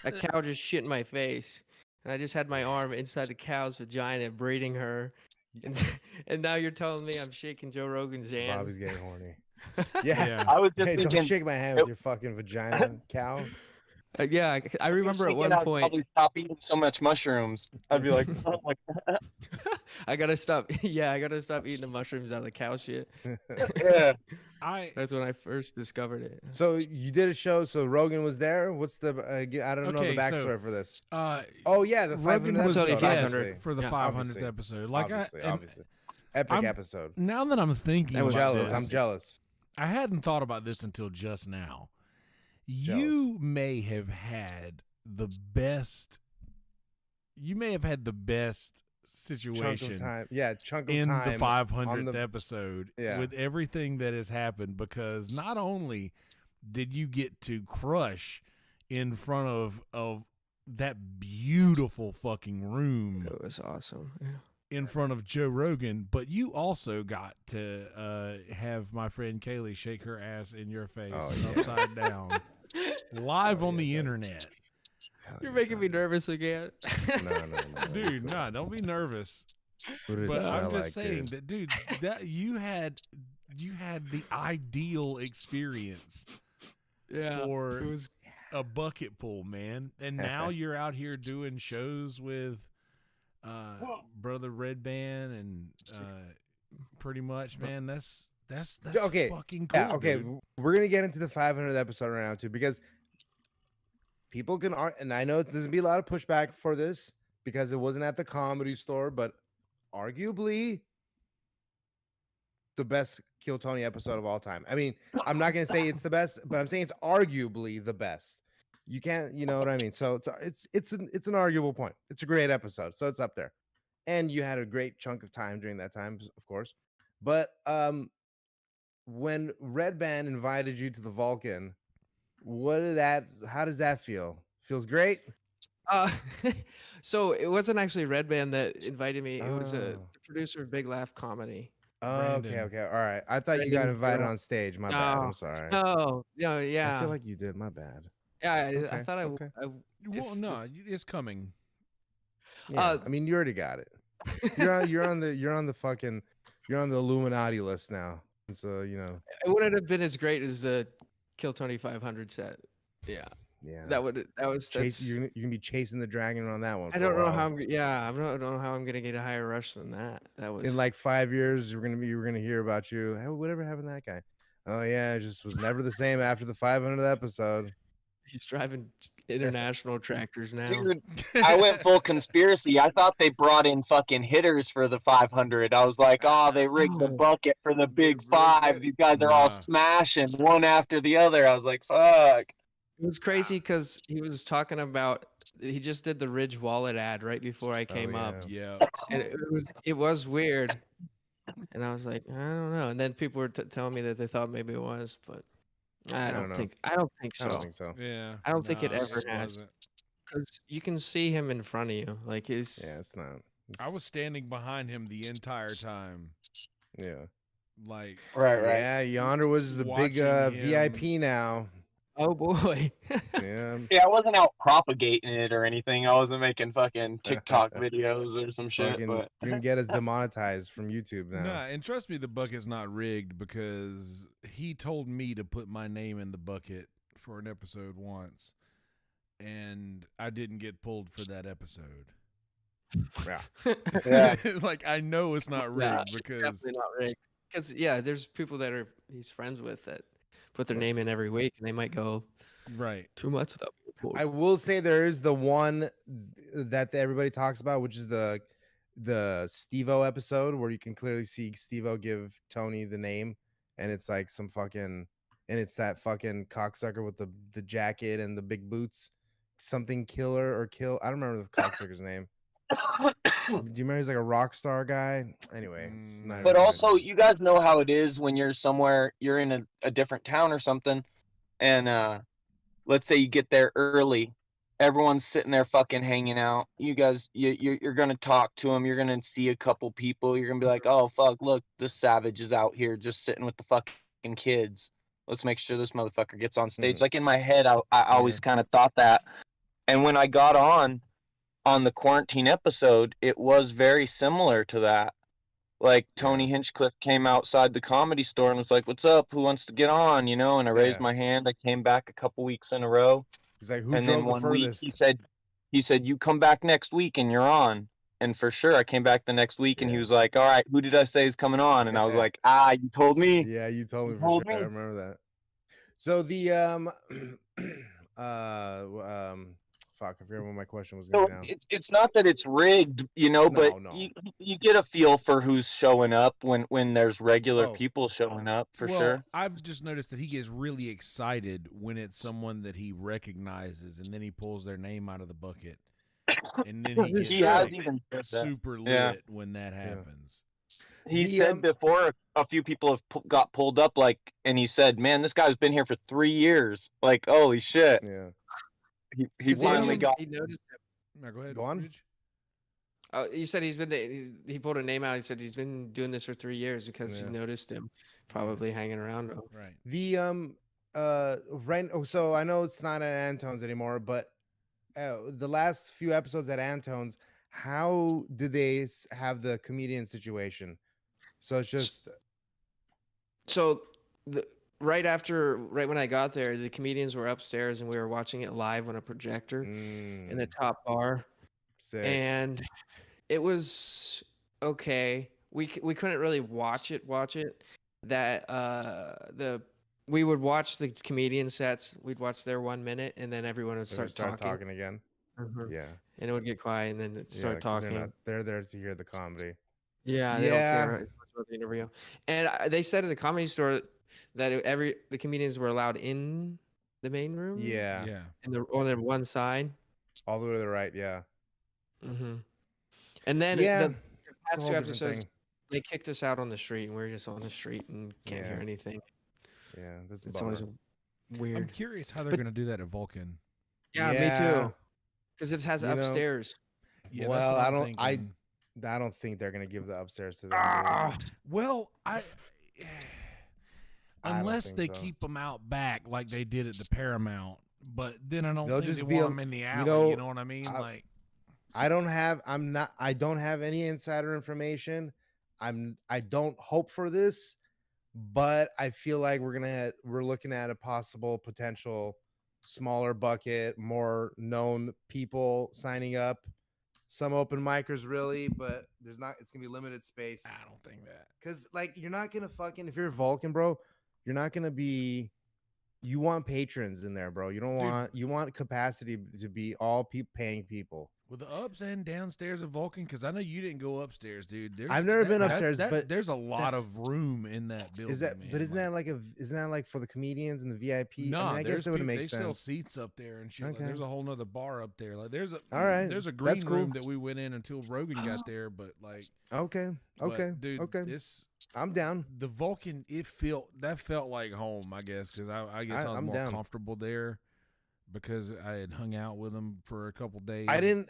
a cow just shit in my face, and I just had my arm inside the cow's vagina, breeding her, and now you're telling me I'm shaking Joe Rogan's hand." Bobby's getting horny. Yeah. Yeah. I was just Hey, don't thinking, shake my hand with your fucking vagina, cow. Yeah, I remember at one I'd point. probably stop eating so much mushrooms. I'd be like, oh my god. I gotta stop. Yeah, I gotta stop eating the mushrooms out of cow shit. Yeah. That's when I first discovered it. So you did a show. So Rogan was there. What's the? I don't know the Okay, so, backstory for this. Oh Yeah, the 500 Rogan was a episode. guest Obviously. for the Yeah, 500th obviously. episode. Like Obviously. Epic I'm- episode. now that I'm thinking That was about Jealous. this, I'm jealous. I hadn't thought about this until just now. Jealous. You may have had the best. You may have had the best Chunk situation of time. Yeah, chunk of in time. the 500th on the- episode Yeah. with everything that has happened, because not only did you get to crush in front of that beautiful fucking room It was awesome. Yeah. in front of Joe Rogan, but you also got to have my friend Kaylee shake her ass in your face Oh, yeah. upside down live on the internet. Hell You're yeah. making me nervous again. No. Dude, nah, don't be nervous. What did it But smell I'm just like, saying dude? that, dude, that you had the ideal experience Yeah. for It was. a bucket pool, man. And now you're out here doing shows with Brother Red Band and pretty much, man, that's Okay, fucking cool. Yeah, okay. Dude. We're gonna get into the 500th episode right now too, because people can and I know there's gonna be a lot of pushback for this because it wasn't at the Comedy Store, but arguably the best Kill Tony episode of all time. I mean, I'm not gonna say it's the best, but I'm saying it's arguably the best. You can't, you know what I mean? So it's an arguable point. It's a great episode, so it's up there. And you had a great chunk of time during that time, of course. But when Red Band invited you to the Vulcan, how does that feel? Feels great? Uh, so it wasn't actually Red Band that invited me. It was the Oh. producer of Big Laugh Comedy. Oh, Brandon. okay. All right. I thought you got Brandon, invited yeah. on stage. My bad. No, I'm sorry. No, yeah. I feel like you did. My bad. Yeah, I Okay, thought okay. Well, if- no, it's coming. Yeah. I mean, you already got it. You're on the Illuminati list now. So, you know. it wouldn't have been as great as the Kill Tony 500 set. Yeah, Yeah. that was You're gonna be chasing the dragon on that one. I for a don't know while. how I'm. Yeah, I don't know how I'm gonna get a higher rush than that. That was In like 5 years, we're gonna hear about you. Hey, whatever happened to that guy? Oh yeah, it just was never the same after the 500th episode. he's driving international tractors now. Dude, I went full conspiracy. I thought they brought in fucking hitters for the 500. I was like, oh, they rigged the No. bucket for the big rigged five. it. These guys are all Nah. smashing one after the other. I was like, fuck. It was crazy because he was talking about he just did the Ridge Wallet ad right before I came up, Yeah. and it was weird. And I was like, I don't know. And then people were telling me that they thought maybe it was, but I don't don't know. think so. I don't think so. Yeah. I don't think it Nah, ever has. wasn't. Because you can see him in front of you, like it's Yeah, it's not. I was standing behind him the entire time. Yeah. Like, Right, right. Yeah, Yonder was the big Watching VIP now. oh boy. Yeah. Yeah, I wasn't out propagating it or anything. I wasn't making fucking TikTok videos or some shit. Fucking, But you can get us demonetized from YouTube now. nah, and trust me, the bucket's not rigged because he told me to put my name in the bucket for an episode once. and I didn't get pulled for that episode. Yeah. Yeah. Like I know it's not Yeah, rigged it's because definitely not rigged. Because there's people that he's friends with that put their name in every week, and they might go right. 2 months without being pulled. I will say there is the one that everybody talks about, which is the Steve-O episode where you can clearly see Steve-O give Tony the name, and it's like some fucking, and it's that fucking cocksucker with the jacket and the big boots, something killer or kill. I don't remember the cocksucker's name. Do you remember he's like a rock star guy? Anyway, it's not But even also, you guys know how it is when you're somewhere, you're in a different town or something, and let's say you get there early, everyone's sitting there fucking hanging out. You guys, you're gonna talk to them. You're gonna see a couple people. You're gonna be like, oh fuck, look, this savage is out here just sitting with the fucking kids. Let's make sure this motherfucker gets on stage. Like in my head, I always kind of thought that. And when I got on the quarantine episode, it was very similar to that. Like Tony Hinchcliffe came outside the Comedy Store and was like, "What's up? Who wants to get on?" You know, and I raised my hand. I came back a couple weeks in a row. He's like, who And drove then the one week furthest? he said, "You come back next week and you're on." And for sure, I came back the next week and he was like, "All right, who did I say is coming on?" And I was like, "You told me." Yeah, you told me You for told sure. I me. remember that. So the fuck, I forget what my question was So gonna be now. it's not that it's rigged, you know, but No. you get a feel for who's showing up when there's regular Oh. people showing up for well, sure. I've just noticed that he gets really excited when it's someone that he recognizes, and then he pulls their name out of the bucket, and then he gets He has like, even said that. super lit Yeah. when that happens. He said before a few people have got pulled up, like, and he said, "Man, this guy's been here for 3 years." Like, holy shit. Yeah. He finally got. He noticed him. Now, go ahead. Go on. Ridge. Oh, you said he's been he pulled a name out. He said he's been doing this for 3 years because he's noticed him probably hanging around him. Right. The right. Oh, so I know it's not at Antone's anymore, but the last few episodes at Antone's, how did they have the comedian situation? So it's just So right when I got there, the comedians were upstairs and we were watching it live on a projector in the top bar, sick. and it was okay. We couldn't really watch it. That we would watch the comedian sets. We'd watch their 1 minute, and then everyone would So we start talking. again. Mhm. Yeah. And it would get quiet, and then it'd start 'cause talking. They're there to hear the comedy. Yeah, they don't care as much about the interview. And they said at the Comedy Store that the comedians were allowed in the main room. Yeah. Yeah. On the one side. All the way to the right. Yeah. Mm-hmm. And then Yeah. the It's a past whole two different episodes, thing. they kicked us out on the street, and we were just on the street and can't hear Yeah. anything. Yeah. That's a It's bummer. always I'm weird. curious how they're going to do that at Vulcan. Yeah, me too. Because it has You know, upstairs. Yeah, well, that's what I I'm don't. thinking. I don't think they're gonna give the upstairs to them. Well, I don't unless think they so. keep them out back like they did at the Paramount, but then I don't They'll think just they be want a- them in the you alley. You know, know what I mean? Like, I don't have any insider information. I don't hope for this, but I feel like we're looking at a possible potential smaller bucket, more known people signing up. Some open micers really, but it's gonna be limited space. I don't think that. Cause like you're not gonna if you're Vulcan, bro, you're not gonna be. You want patrons in there, bro. You want capacity to be all paying people. With the ups and downstairs of Vulcan, because I know you didn't go upstairs, dude. I've never been upstairs, but there's a lot of room in that building. Isn't that like for the comedians and the VIP? No, I mean, I guess it would make they sense. sell seats up there and shit. Like, Okay. there's a whole nother bar up there. Like there's a That's green cool. room that we went in until Rogan got there. But like, Okay, dude, I'm down. The Vulcan, that felt like home, I guess, because I guess I was I'm more down. comfortable there because I had hung out with them for a couple days. I didn't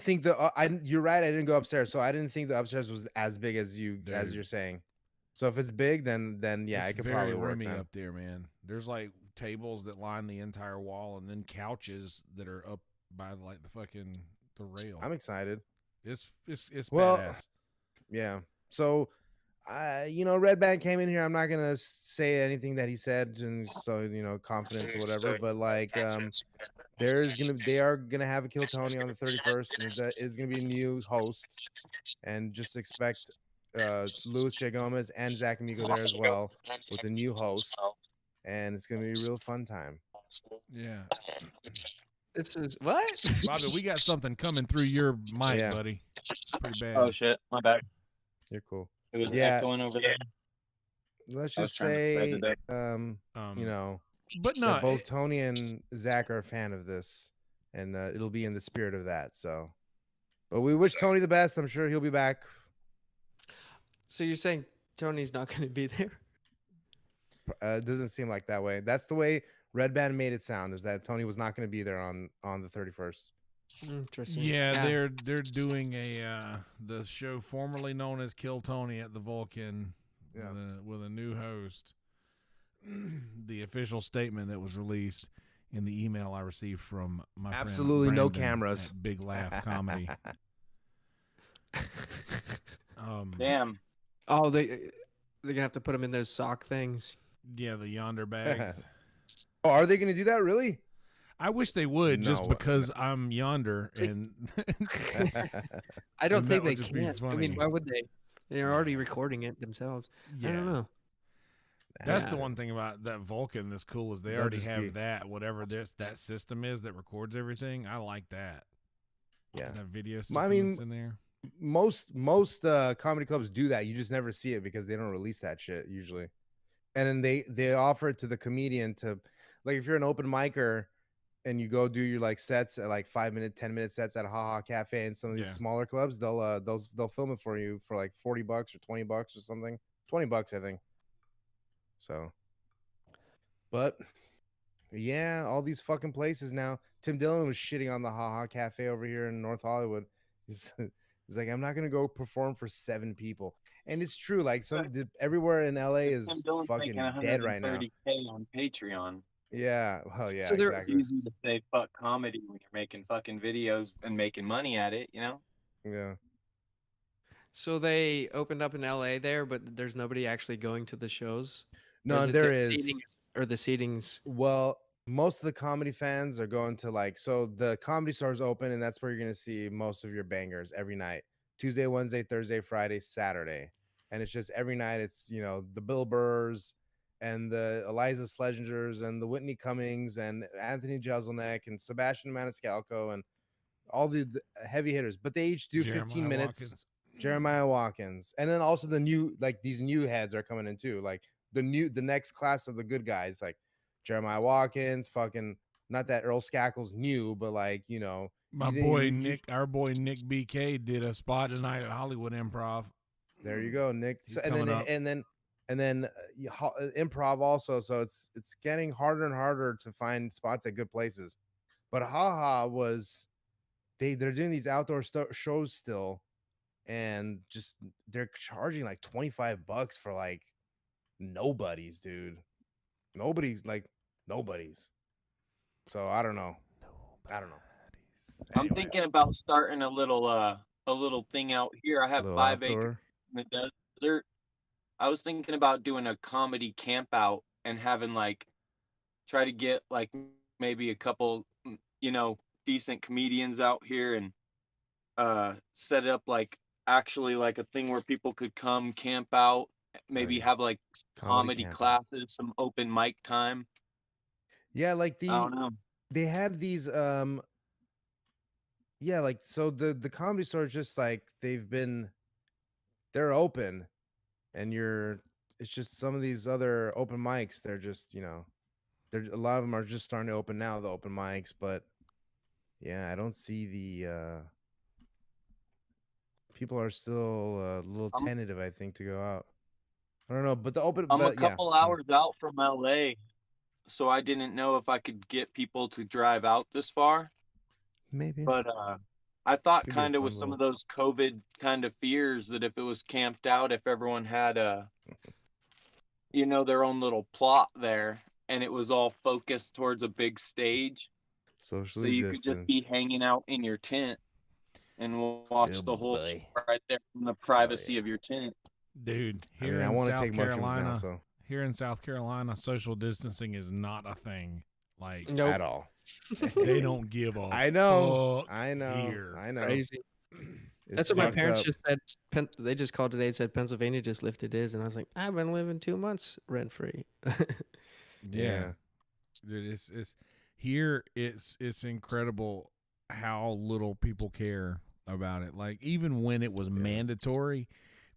think you're right. I didn't go upstairs, so I didn't think the upstairs was as big as you're saying. So if it's big, then yeah, It's I could very probably work. roomy Man. up there, man. There's like tables that line the entire wall, and then couches that are up by like the rail. I'm excited. It's Well, badass. Yeah. So, Red Band came in here. I'm not gonna say anything that he said, and so confidence or whatever. But like, they are gonna have a Kill Tony on the 31st, and that is gonna be a new host. And just expect Luis J Gomez and Zach Amigo there as well with a new host, and it's gonna be a real fun time. Yeah. This is what? Bobby, we got something coming through your mic, Yeah. buddy. Pretty bad. Oh shit, my bad. You're cool. It was Yeah. echoing over there. Let's I was just trying to say say, today. you know, But no, that both Tony and Zach are a fan of this, and it'll be in the spirit of that. So, but we wish Tony the best. I'm sure he'll be back. So you're saying Tony's not going to be there? It doesn't seem like that way. That's the way Red Band made it sound, is that Tony was not going to be there on the 31st. Interesting. yeah, they're doing the show formerly known as Kill Tony at the Vulcan Yeah. with a new host. The official statement that was released in the email I received from my friend Absolutely no Brandon cameras. at Big Laugh Comedy. Damn. Oh, they're gonna have to put them in those sock things. Yeah, the Yonder bags. Oh, are they going to do that? Really? I wish they would, just No, because I'm Yonder, and I don't And that think would they just be can. I mean, funny. why would they? They're already recording it themselves. I don't know. That's Yeah. the one thing about that Vulcan that's cool is they They'll already just have be- that, whatever that system is that records everything. I like that. Yeah. That video system I mean, that's in there. Most comedy clubs do that. You just never see it because they don't release that shit usually. And then they offer it to the comedian to, like, if you're an open micer and you go do your like sets at like 5-minute, 10-minute sets at Haha Cafe and some of these Yeah. smaller clubs, they'll film it for you for like $40 or $20 or something. $20, I think. So, but yeah, all these fucking places now. Tim Dillon was shitting on the Haha Cafe over here in North Hollywood. He's like, I'm not gonna go perform for 7 people, and it's true. Like everywhere in LA is Tim Dillon's fucking making dead right now. $130K on Patreon. Yeah, well, yeah, So they're- It's exactly. easy to say fuck comedy when you're making fucking videos and making money at it, you know? Yeah, So they opened up in LA there, but there's nobody actually going to the shows. no, the there is. seating, or the seatings. Well, most of the comedy fans are going to like, so the Comedy Store's open, and that's where you're gonna see most of your bangers every night. Tuesday, Wednesday, Thursday, Friday, Saturday, and it's just every night. It's the Bill Burrs and the Eliza Sledgingers and the Whitney Cummings and Anthony Jeselnik and Sebastian Maniscalco and all the heavy hitters. But they each do 15 Jeremiah minutes. Watkins. Jeremiah Watkins, and then also the new, like, these new heads are coming in too, like the next class of the good guys, like Jeremiah Watkins, fucking not that Earl Scackle's new, but like My you- boy you- Nick, our boy Nick BK did a spot tonight at Hollywood Improv. There you go, Nick. He's So, coming up. and then improv also. So it's getting harder and harder to find spots at good places. But Haha was they're doing these outdoor shows still, and just they're charging like $25 for like nobodies, dude. Nobody's. So I don't know. I'm Anyway, thinking about starting a little thing out here. I have little 5 outdoor. acres in the desert. I was thinking about doing a comedy camp out and having try to get maybe a couple, decent comedians out here and set it up actually a thing where people could come camp out, maybe yeah. have comedy camp out. classes, some open mic time. Yeah, like I don't know. they had these yeah, like, so the Comedy Store is just like they're open, and it's just some of these other open mics, they're just there's a lot of them are just starting to open now, the open mics. But yeah, I don't see the people are still a little tentative, I think, to go out. I don't know, but the open I'm a but, yeah, couple sorry. hours out from LA, so I didn't know if I could get people to drive out this far. Maybe. But I thought Could be a kind of fun with some little- of those COVID kind of fears that if it was camped out, if everyone had their own little plot there and it was all focused towards a big stage, Socially so you could just be distanced. hanging out in your tent and watch Oh, the whole boy. show right there from the privacy of your tent. Dude, I here mean, I in want to South take mushrooms Carolina, now, so here in South Carolina, social distancing is not a thing. Like Nope. at all. they don't give a I know. fuck I know. here. I know. Crazy. It's That's what my fucked parents up. just said. They just called today and said Pennsylvania just lifted his, and I was like, I've been living 2 months rent free. Yeah. Dude, it's here. It's incredible how little people care about it. Like even when it was mandatory,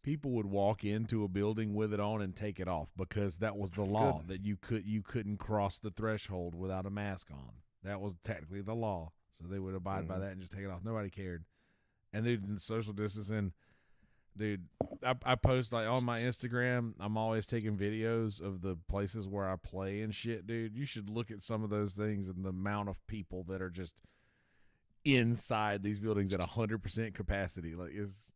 people would walk into a building with it on and take it off because that was the law that you couldn't cross the threshold without a mask on. That was technically the law, so they would abide by that and just take it off. Nobody cared. And dude, the social distancing, dude, I post like on my Instagram. I'm always taking videos of the places where I play and shit, dude. You should look at some of those things and the amount of people that are just inside these buildings at 100% capacity. Like, it's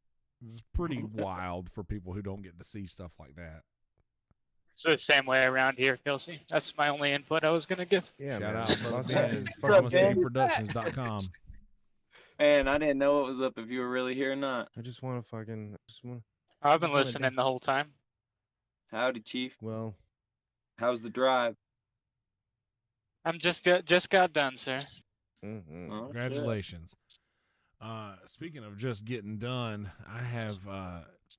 pretty wild for people who don't get to see stuff like that. It's the same way around here, Kelsey. That's my only input I was gonna give. Yeah, Shout man. out, brother Los Ben, Angeles What's up, Ben? DramaCityProductions.com. Man, I didn't know what was up if you were really here or not. I just want to fucking. I've been Just wanna listening the whole time. Howdy, Chief. Well, How's the drive? I'm just got done, sir. mhm. Oh, shit. Congratulations. Speaking of just getting done, I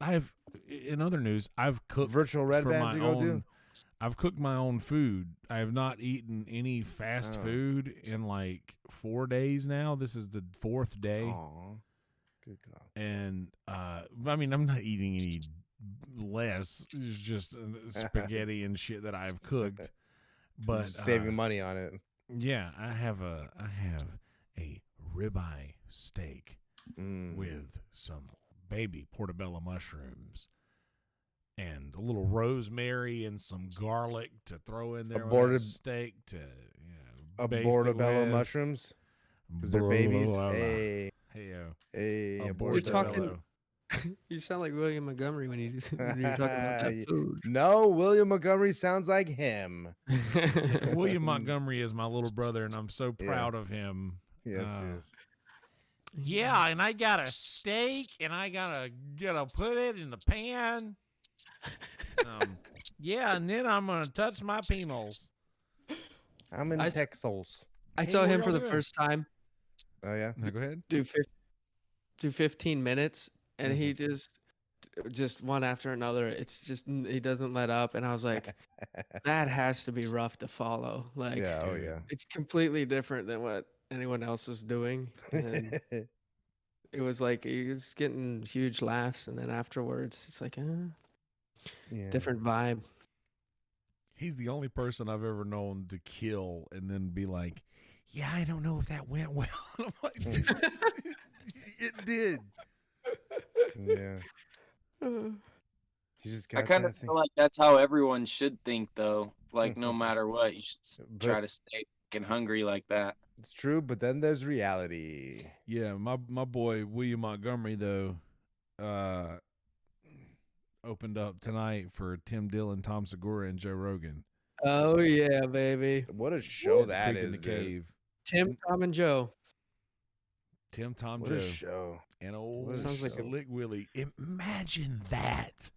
have in other news, I've cooked Virtual red for band my to go own. do? I've cooked my own food. I have not eaten any fast Oh. food in like 4 days now. This is the 4th day. Aw. Good call. And I mean, I'm not eating any less. It's just spaghetti and shit that I've cooked. But Just saving money on it. yeah, I have a ribeye steak Mm. with some baby portobello mushrooms and a little rosemary and some garlic to throw in there with Aborted- that steak to baste it Portobello with. mushrooms? Because they're babies. Blah, blah, blah. Hey, Hey-o. hey, A aborted You're talking- portobello. You sound like William Montgomery when you're talking about that food. No, William Montgomery sounds like him. William Montgomery is my little brother, and I'm so proud of him. Yes, Uh, yes. Yeah, and I got a steak, and I gotta put it in the pan. Yeah, and then I'm gonna touch my penals. I'm in I- Texas. I Hey, saw what him y'all for the doing? first time Oh yeah. Now go ahead. do 15 minutes, and he just one after another. It's just he doesn't let up, and I was like, that has to be rough to follow. Like, Yeah. Oh dude. yeah. it's completely different than what anyone else is doing. And it was like he was getting huge laughs, and then afterwards, it's like Yeah. different vibe. He's the only person I've ever known to kill and then be like, "Yeah, I don't know if that went well." I'm like, "Dude, it did." Yeah. You just got I kind of that thing. feel like that's how everyone should think, though. Like, no matter what, you should try But- to stay fucking hungry like that. It's true, but then there's reality. Yeah, my boy William Montgomery though, opened up tonight for Tim Dillon, Tom Segura, and Joe Rogan. Oh yeah, baby. What a show that Creek in is, the dude. cave. Tim, Tom, and Joe. Tim, Tom, What Joe, a show. and What old a Sounds like a- Slick Willie. Imagine that.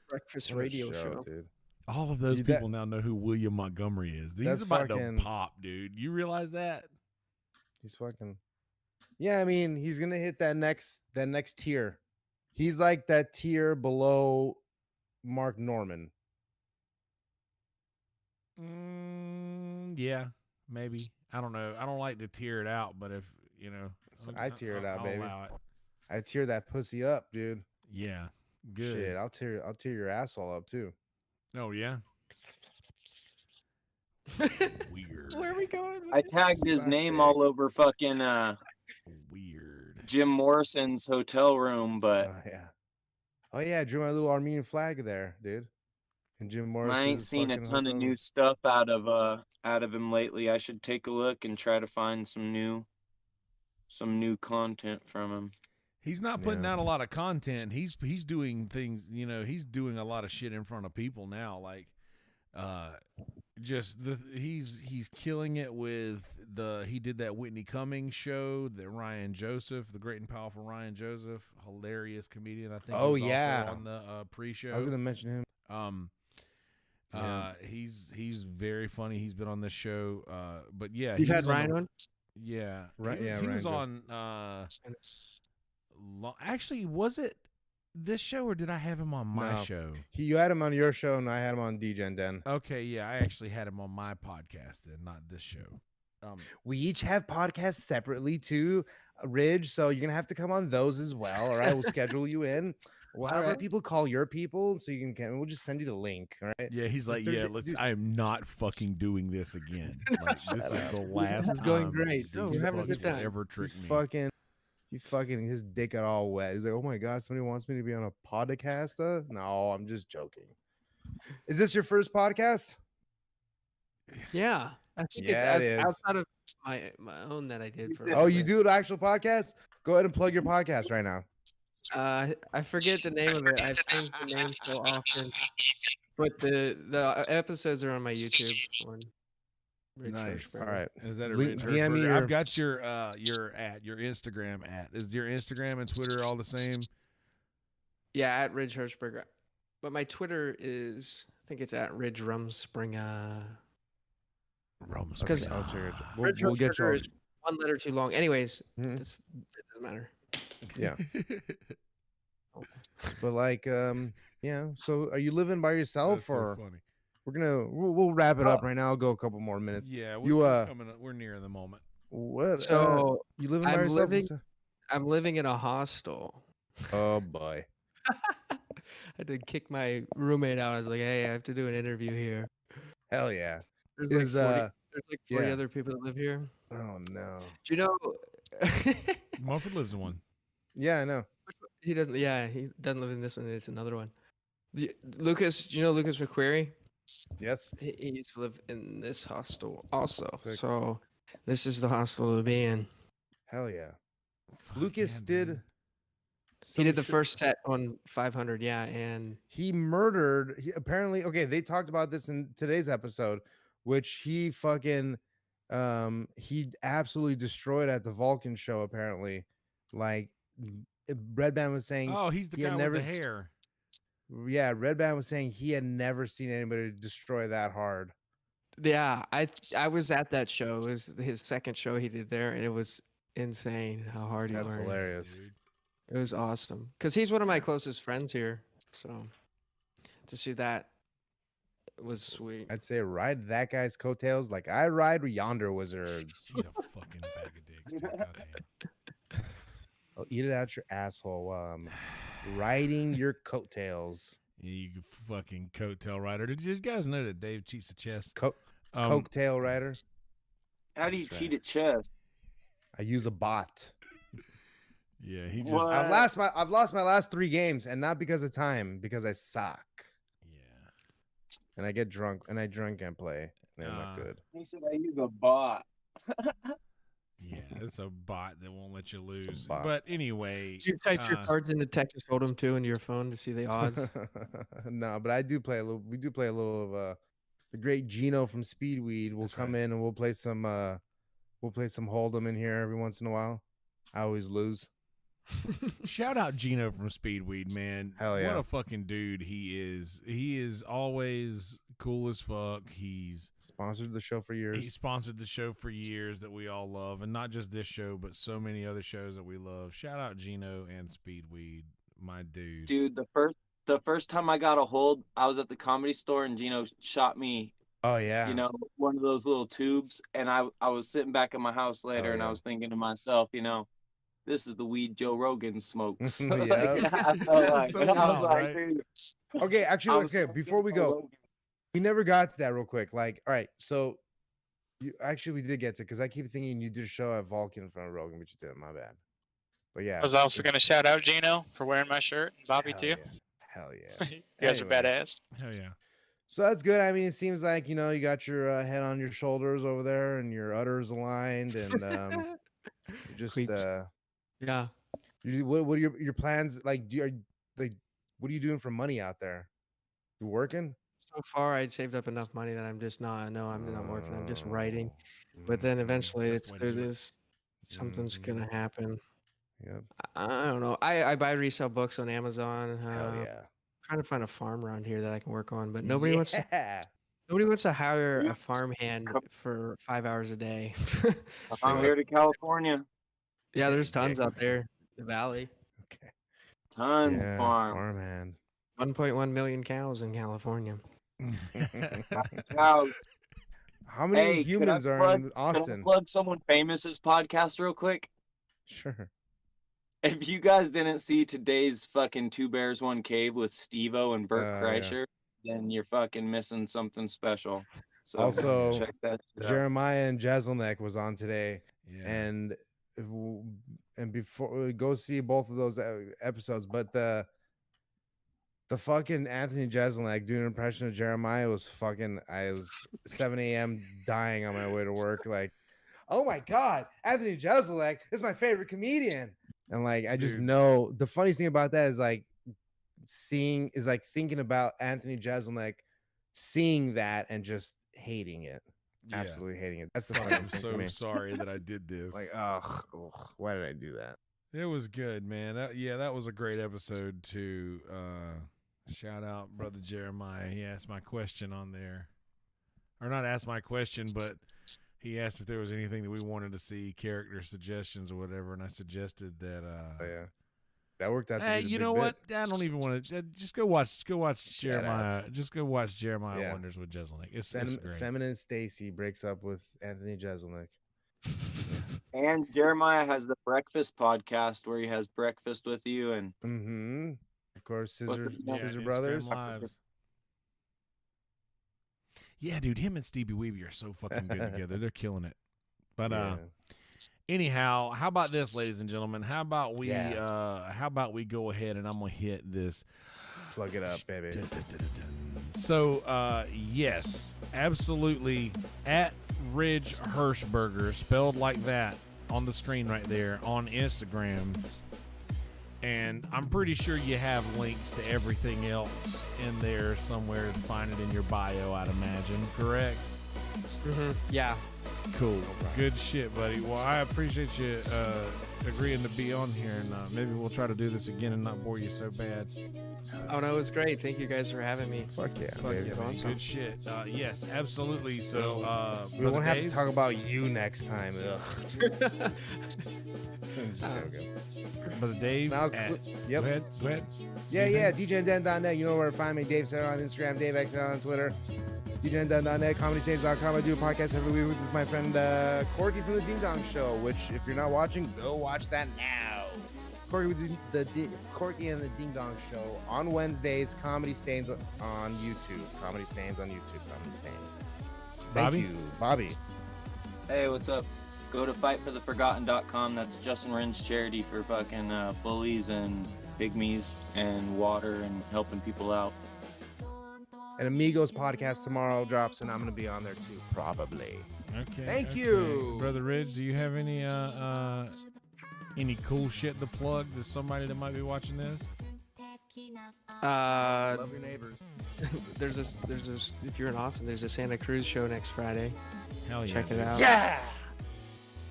Breakfast What a radio show. dude. All of those Dude, that- people now know who William Montgomery is. He's That's about fucking- to pop, dude. You realize that? He's fucking. Yeah, I mean, he's gonna hit that next tier. He's like that tier below Mark Norman. Yeah, maybe. I don't know. I don't like to tear it out, but if you know, I tear it out, I'll baby. allow it. I tear that pussy up, dude. Yeah, good. Shit, I'll tear your asshole up too. Oh yeah. Weird. Where are we going? with I this? tagged his Fuck name it. all over fucking Weird. Jim Morrison's hotel room, but Oh yeah. Oh yeah, I drew my little Armenian flag there, dude. And Jim Morrison. I ain't seen a ton of new stuff out of him lately. I should take a look and try to find some new content from him. He's not putting Yeah. out a lot of content. He's doing things, you know, he's doing a lot of shit in front of people now. Like he's killing it with he did that Whitney Cummings show, the Ryan Joseph, the great and powerful Ryan Joseph, hilarious comedian. I think he Oh, was yeah. also on the pre-show. I was gonna mention him. Yeah. He's very funny. He's been on this show. But yeah, You've he had was on Ryan the- on? Yeah, Right, He was, yeah, he was Ryan on. Actually, was it this show or did I have him on my No. show? You had him on your show, and I had him on DJ and Den. Okay, yeah, I actually had him on my podcast and not this show. We each have podcasts separately too, Ridge. So you're gonna have to come on those as well. All right, we'll schedule you in. We'll have our Alright. people call your people, so you can. We'll just send you the link. All right. Yeah, he's like, There's yeah, a- let's. dude- I am not fucking doing this again. Like, this is Shut the up. last This is time. going great. these No, we're having a fucks good will time. ever trick He's me. fucking his dick got all wet. He's like, oh my god, somebody wants me to be on a podcast. No, I'm just joking. Is this your first podcast? Yeah, I think Yeah, it it's is. outside of my own that I did. For Oh, you do an actual podcast? Go ahead and plug your podcast right now. I forget the name of it. I've changed the name so often, but the episodes are on my YouTube one. Rich Nice. Hirschberger. All right. Is that a Link- Rich DM me Hirschberger? your- I've got your Instagram at. Is your Instagram and Twitter all the same? Yeah, at Ridge Hirschberger. But my Twitter is, I think it's at Ridge Rumspringer. Rums. Because I'll check it. Ridge We'll get you. Hirschberger All, is one letter too long. Anyways, Mhm. it doesn't matter. Yeah. But like, yeah. So, are you living by yourself, That's so or funny. we'll wrap it up right now? I'll go a couple more minutes. Yeah, You, we're coming. We're near the moment. What? So you living by I'm yourself? living- I'm living in a hostel. Oh boy. I had to kick my roommate out. I was like, hey, I have to do an interview here. Hell yeah. There's like Is 40, there's like 40 yeah. other people that live here. Oh no. Do you know? Mumford lives in one. Yeah, I know. He doesn't. Yeah, he doesn't live in this one. It's another one. Lucas, do you know Lucas McQuarrie? Yes. He used to live in this hostel also. Sick. So this is the hostel to be in. Hell yeah. Fuck Lucas yeah, did. dude. He did some the shit- first set on 500. Yeah, and He murdered. Apparently, okay. They talked about this in today's episode, which he fucking, he absolutely destroyed at the Vulcan show. Apparently, like, Red Band was saying. Oh, he's the he had guy never- with the hair. Yeah, Red Band was saying he had never seen anybody destroy that hard. yeah, I was at that show. It was his second show he did there, and it was insane how hard he That's worked. hilarious. Dude. It was awesome because he's one of my closest friends here. So to see that was sweet. I'd say ride that guy's coattails like I ride Yonder Wizards. Eat a fucking bag of dicks, dude. Goddamn. I'll eat it out your asshole while I'm riding your coattails. You fucking coattail rider. Did you guys know that Dave cheats the chess? Coattail rider. How do you That's cheat right. at chess? I use a bot. Yeah, he just. What? I've lost my last 3 games, and not because of time, because I suck. Yeah. And I get drunk, and I drink and play. And I'm not good. He said I use a bot. Yeah, it's a bot that won't let you lose. bot. But anyway, You type your cards into Texas Hold'em too into your phone to see the odds. No, but I do play a little. We do play a little of the great Gino from Speedweed will That's come right. in and we'll play some Hold'em in here every once in a while. I always lose. shout out Gino from Speedweed, man. Hell What yeah. a fucking dude he is. He is always cool as fuck. He's Sponsored the show for years. he sponsored the show for years that we all love, and not just this show, but so many other shows that we love. Shout out Gino and Speedweed, my dude. Dude, the first time I got a hold, I was at the Comedy Store and Gino shot me, Oh yeah. you know, one of those little tubes, and I was sitting back in my house later, Oh, and yeah. I was thinking to myself, you know, this is the weed Joe Rogan smokes. Yeah. I felt like, So and I was wild, like, right? dude, Okay, actually, I'm okay. so Before we Joe go, Rogan. we never got to that real quick. Like, all right, so we did get to because I keep thinking you did a show at Vulcan in front of Rogan, but you didn't. My bad. But yeah, I was also going to shout out Gino for wearing my shirt, and Bobby hell too. Yeah. Hell yeah. You guys Anyway. are badass. Hell yeah. So that's good. I mean, it seems like you know you got your head on your shoulders over there, and your udders aligned, and you're just Creeps. Yeah. what are your plans? Like, what are you doing for money out there? You working? So far, I'd saved up enough money that I'm just not. No, I'm not working. I'm just writing. Oh, But then mm, eventually, that's it's the way to through do it. this. Something's gonna happen. Yep. I don't know. I buy resale books on Amazon. Hell yeah. trying to find a farm around here that I can work on, but nobody wants to. Yeah. Nobody wants to hire a farmhand for 5 hours a day. I'm here to California. Yeah, there's tons out there. The valley. Okay. Tons Yeah, farm. farmhand. 1.1 million cows in California. Cows. How many Hey, humans are in Can I Austin? plug someone famous's podcast real quick? Sure. If you guys didn't see today's fucking Two Bears One Cave with Steve-O and Bert Yeah. Kreischer, then you're fucking missing something special. So Also, check that shit out. Jeremiah and Jezelnik was on today, Yeah. and before go see both of those episodes, but the fucking Anthony Jeselnik doing an impression of Jeremiah was fucking. I was 7 a.m. dying on my way to work. Like, oh my god, Anthony Jeselnik is my favorite comedian, and like I just Dude. know the funniest thing about that is like thinking about Anthony Jeselnik, seeing that and just hating it, Yeah. absolutely hating it. That's the Fuck, I'm funniest thing to so me. sorry that I did this. Like, ugh, why did I do that? It was good, man. That was a great episode too. Shout out brother Jeremiah. He asked my question on there. Or not asked my question, but he asked if there was anything that we wanted to see, character suggestions or whatever, and I suggested that Oh, yeah, that worked out. To hey, be the you big know bit. what? I don't even want to. Just go watch Shut up. Jeremiah. Just go watch Jeremiah Yeah. Wonders with Jeselnik. It's great. Feminine Stacy breaks up with Anthony Jeselnik. And Jeremiah has the Breakfast podcast where he has breakfast with you and Mm-hmm. Of course, What's Scissor, the- yeah, Scissor Instagram Brothers. Lives. Yeah, dude, him and Stevie Weeby are so fucking good together. They're killing it. But Yeah. anyhow, how about this, ladies and gentlemen? How about we go ahead and I'm gonna hit this. Plug it up, baby. So, yes, absolutely. At Ridge Hirschberger, spelled like that, on the screen right there on Instagram. And I'm pretty sure you have links to everything else in there somewhere to find it in your bio, I'd imagine. Correct? Yeah. Cool. Good shit, buddy. Well, I appreciate you agreeing to be on here, and maybe we'll try to do this again and not bore you so bad. Oh, no, it was great. Thank you guys for having me. Fuck yeah, Fuck baby. yeah, man. awesome. Good shit. Yes, absolutely. So, We won't Brother have to Dave? talk about you next time. Ugh. Brother Dave. Now, at- yep. Go ahead. Go ahead. Yeah, DJandDen.net. You know where to find me. Dave Sarah on Instagram, Dave XL on Twitter. DJandDen.net, ComedyStage.com. I do a podcast every week with my friend Corky from the Ding Dong Show, which, if you're not watching, go watch that now. Corky with Corky and the Ding Dong Show on Wednesdays. Comedy Stains on YouTube. Comedy Stains. Thank Bobby? you, Bobby. hey, what's up? Go to fightfortheforgotten.com. That's Justin Wren's charity for fucking bullies and pygmies and water and helping people out. And Amigos podcast tomorrow drops, and I'm gonna be on there too, probably. Okay. Thank okay. you. Brother Ridge. Do you have any cool shit to plug to somebody that might be watching this? Love your neighbors. There's this. If you're in Austin, there's a Santa Cruz show next Friday. Hell yeah. Check it dude. out. Yeah.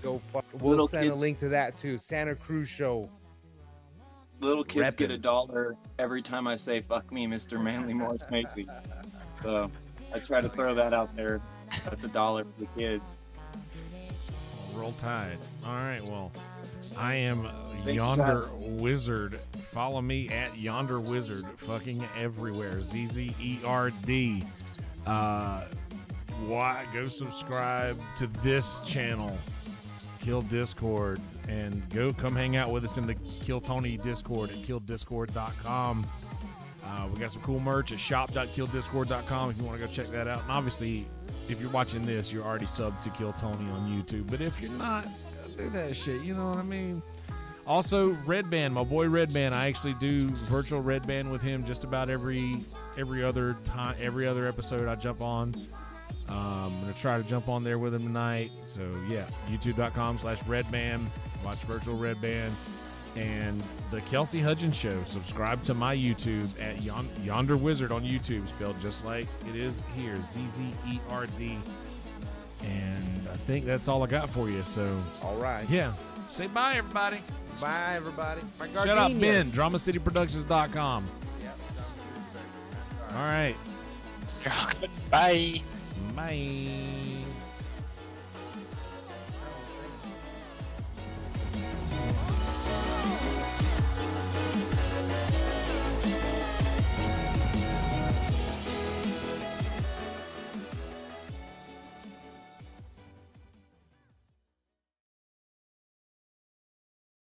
Go fuck. We'll Little send a kids. link to that too. Santa Cruz show. Little kids get Reppin'. $1 every time I say "fuck me, Mr. Manly Morris Macy." So I try to throw that out there. That's $1 for the kids. Roll Tide. All right. Well, I am Thanks, Yonder guys. Wizard. Follow me at Yonder Wizard. Fucking everywhere. ZZERD. Why? Go subscribe to this channel, Kill Discord, and come hang out with us in the Kill Tony Discord at killdiscord.com. We got some cool merch at shop.killdiscord.com if you want to go check that out. And obviously, if you're watching this, you're already subbed to Kill Tony on YouTube. But if you're not, go do that shit. You know what I mean? Also, Red Band, my boy Red Band. I actually do virtual Red Band with him just about every other time, every other episode I jump on. I'm gonna try to jump on there with him tonight. So yeah, youtube.com/redband. Watch virtual Red Band and the Kelsey Hudgens Show. Subscribe to my YouTube at Yonder Wizard on YouTube, spelled just like it is here, ZZERD. And I think that's all I got for you. So All right. yeah, say bye everybody. Bye, everybody. My Shut up, gardenias. Ben. DramaCityProductions.com. Yeah, All right. Bye. Bye.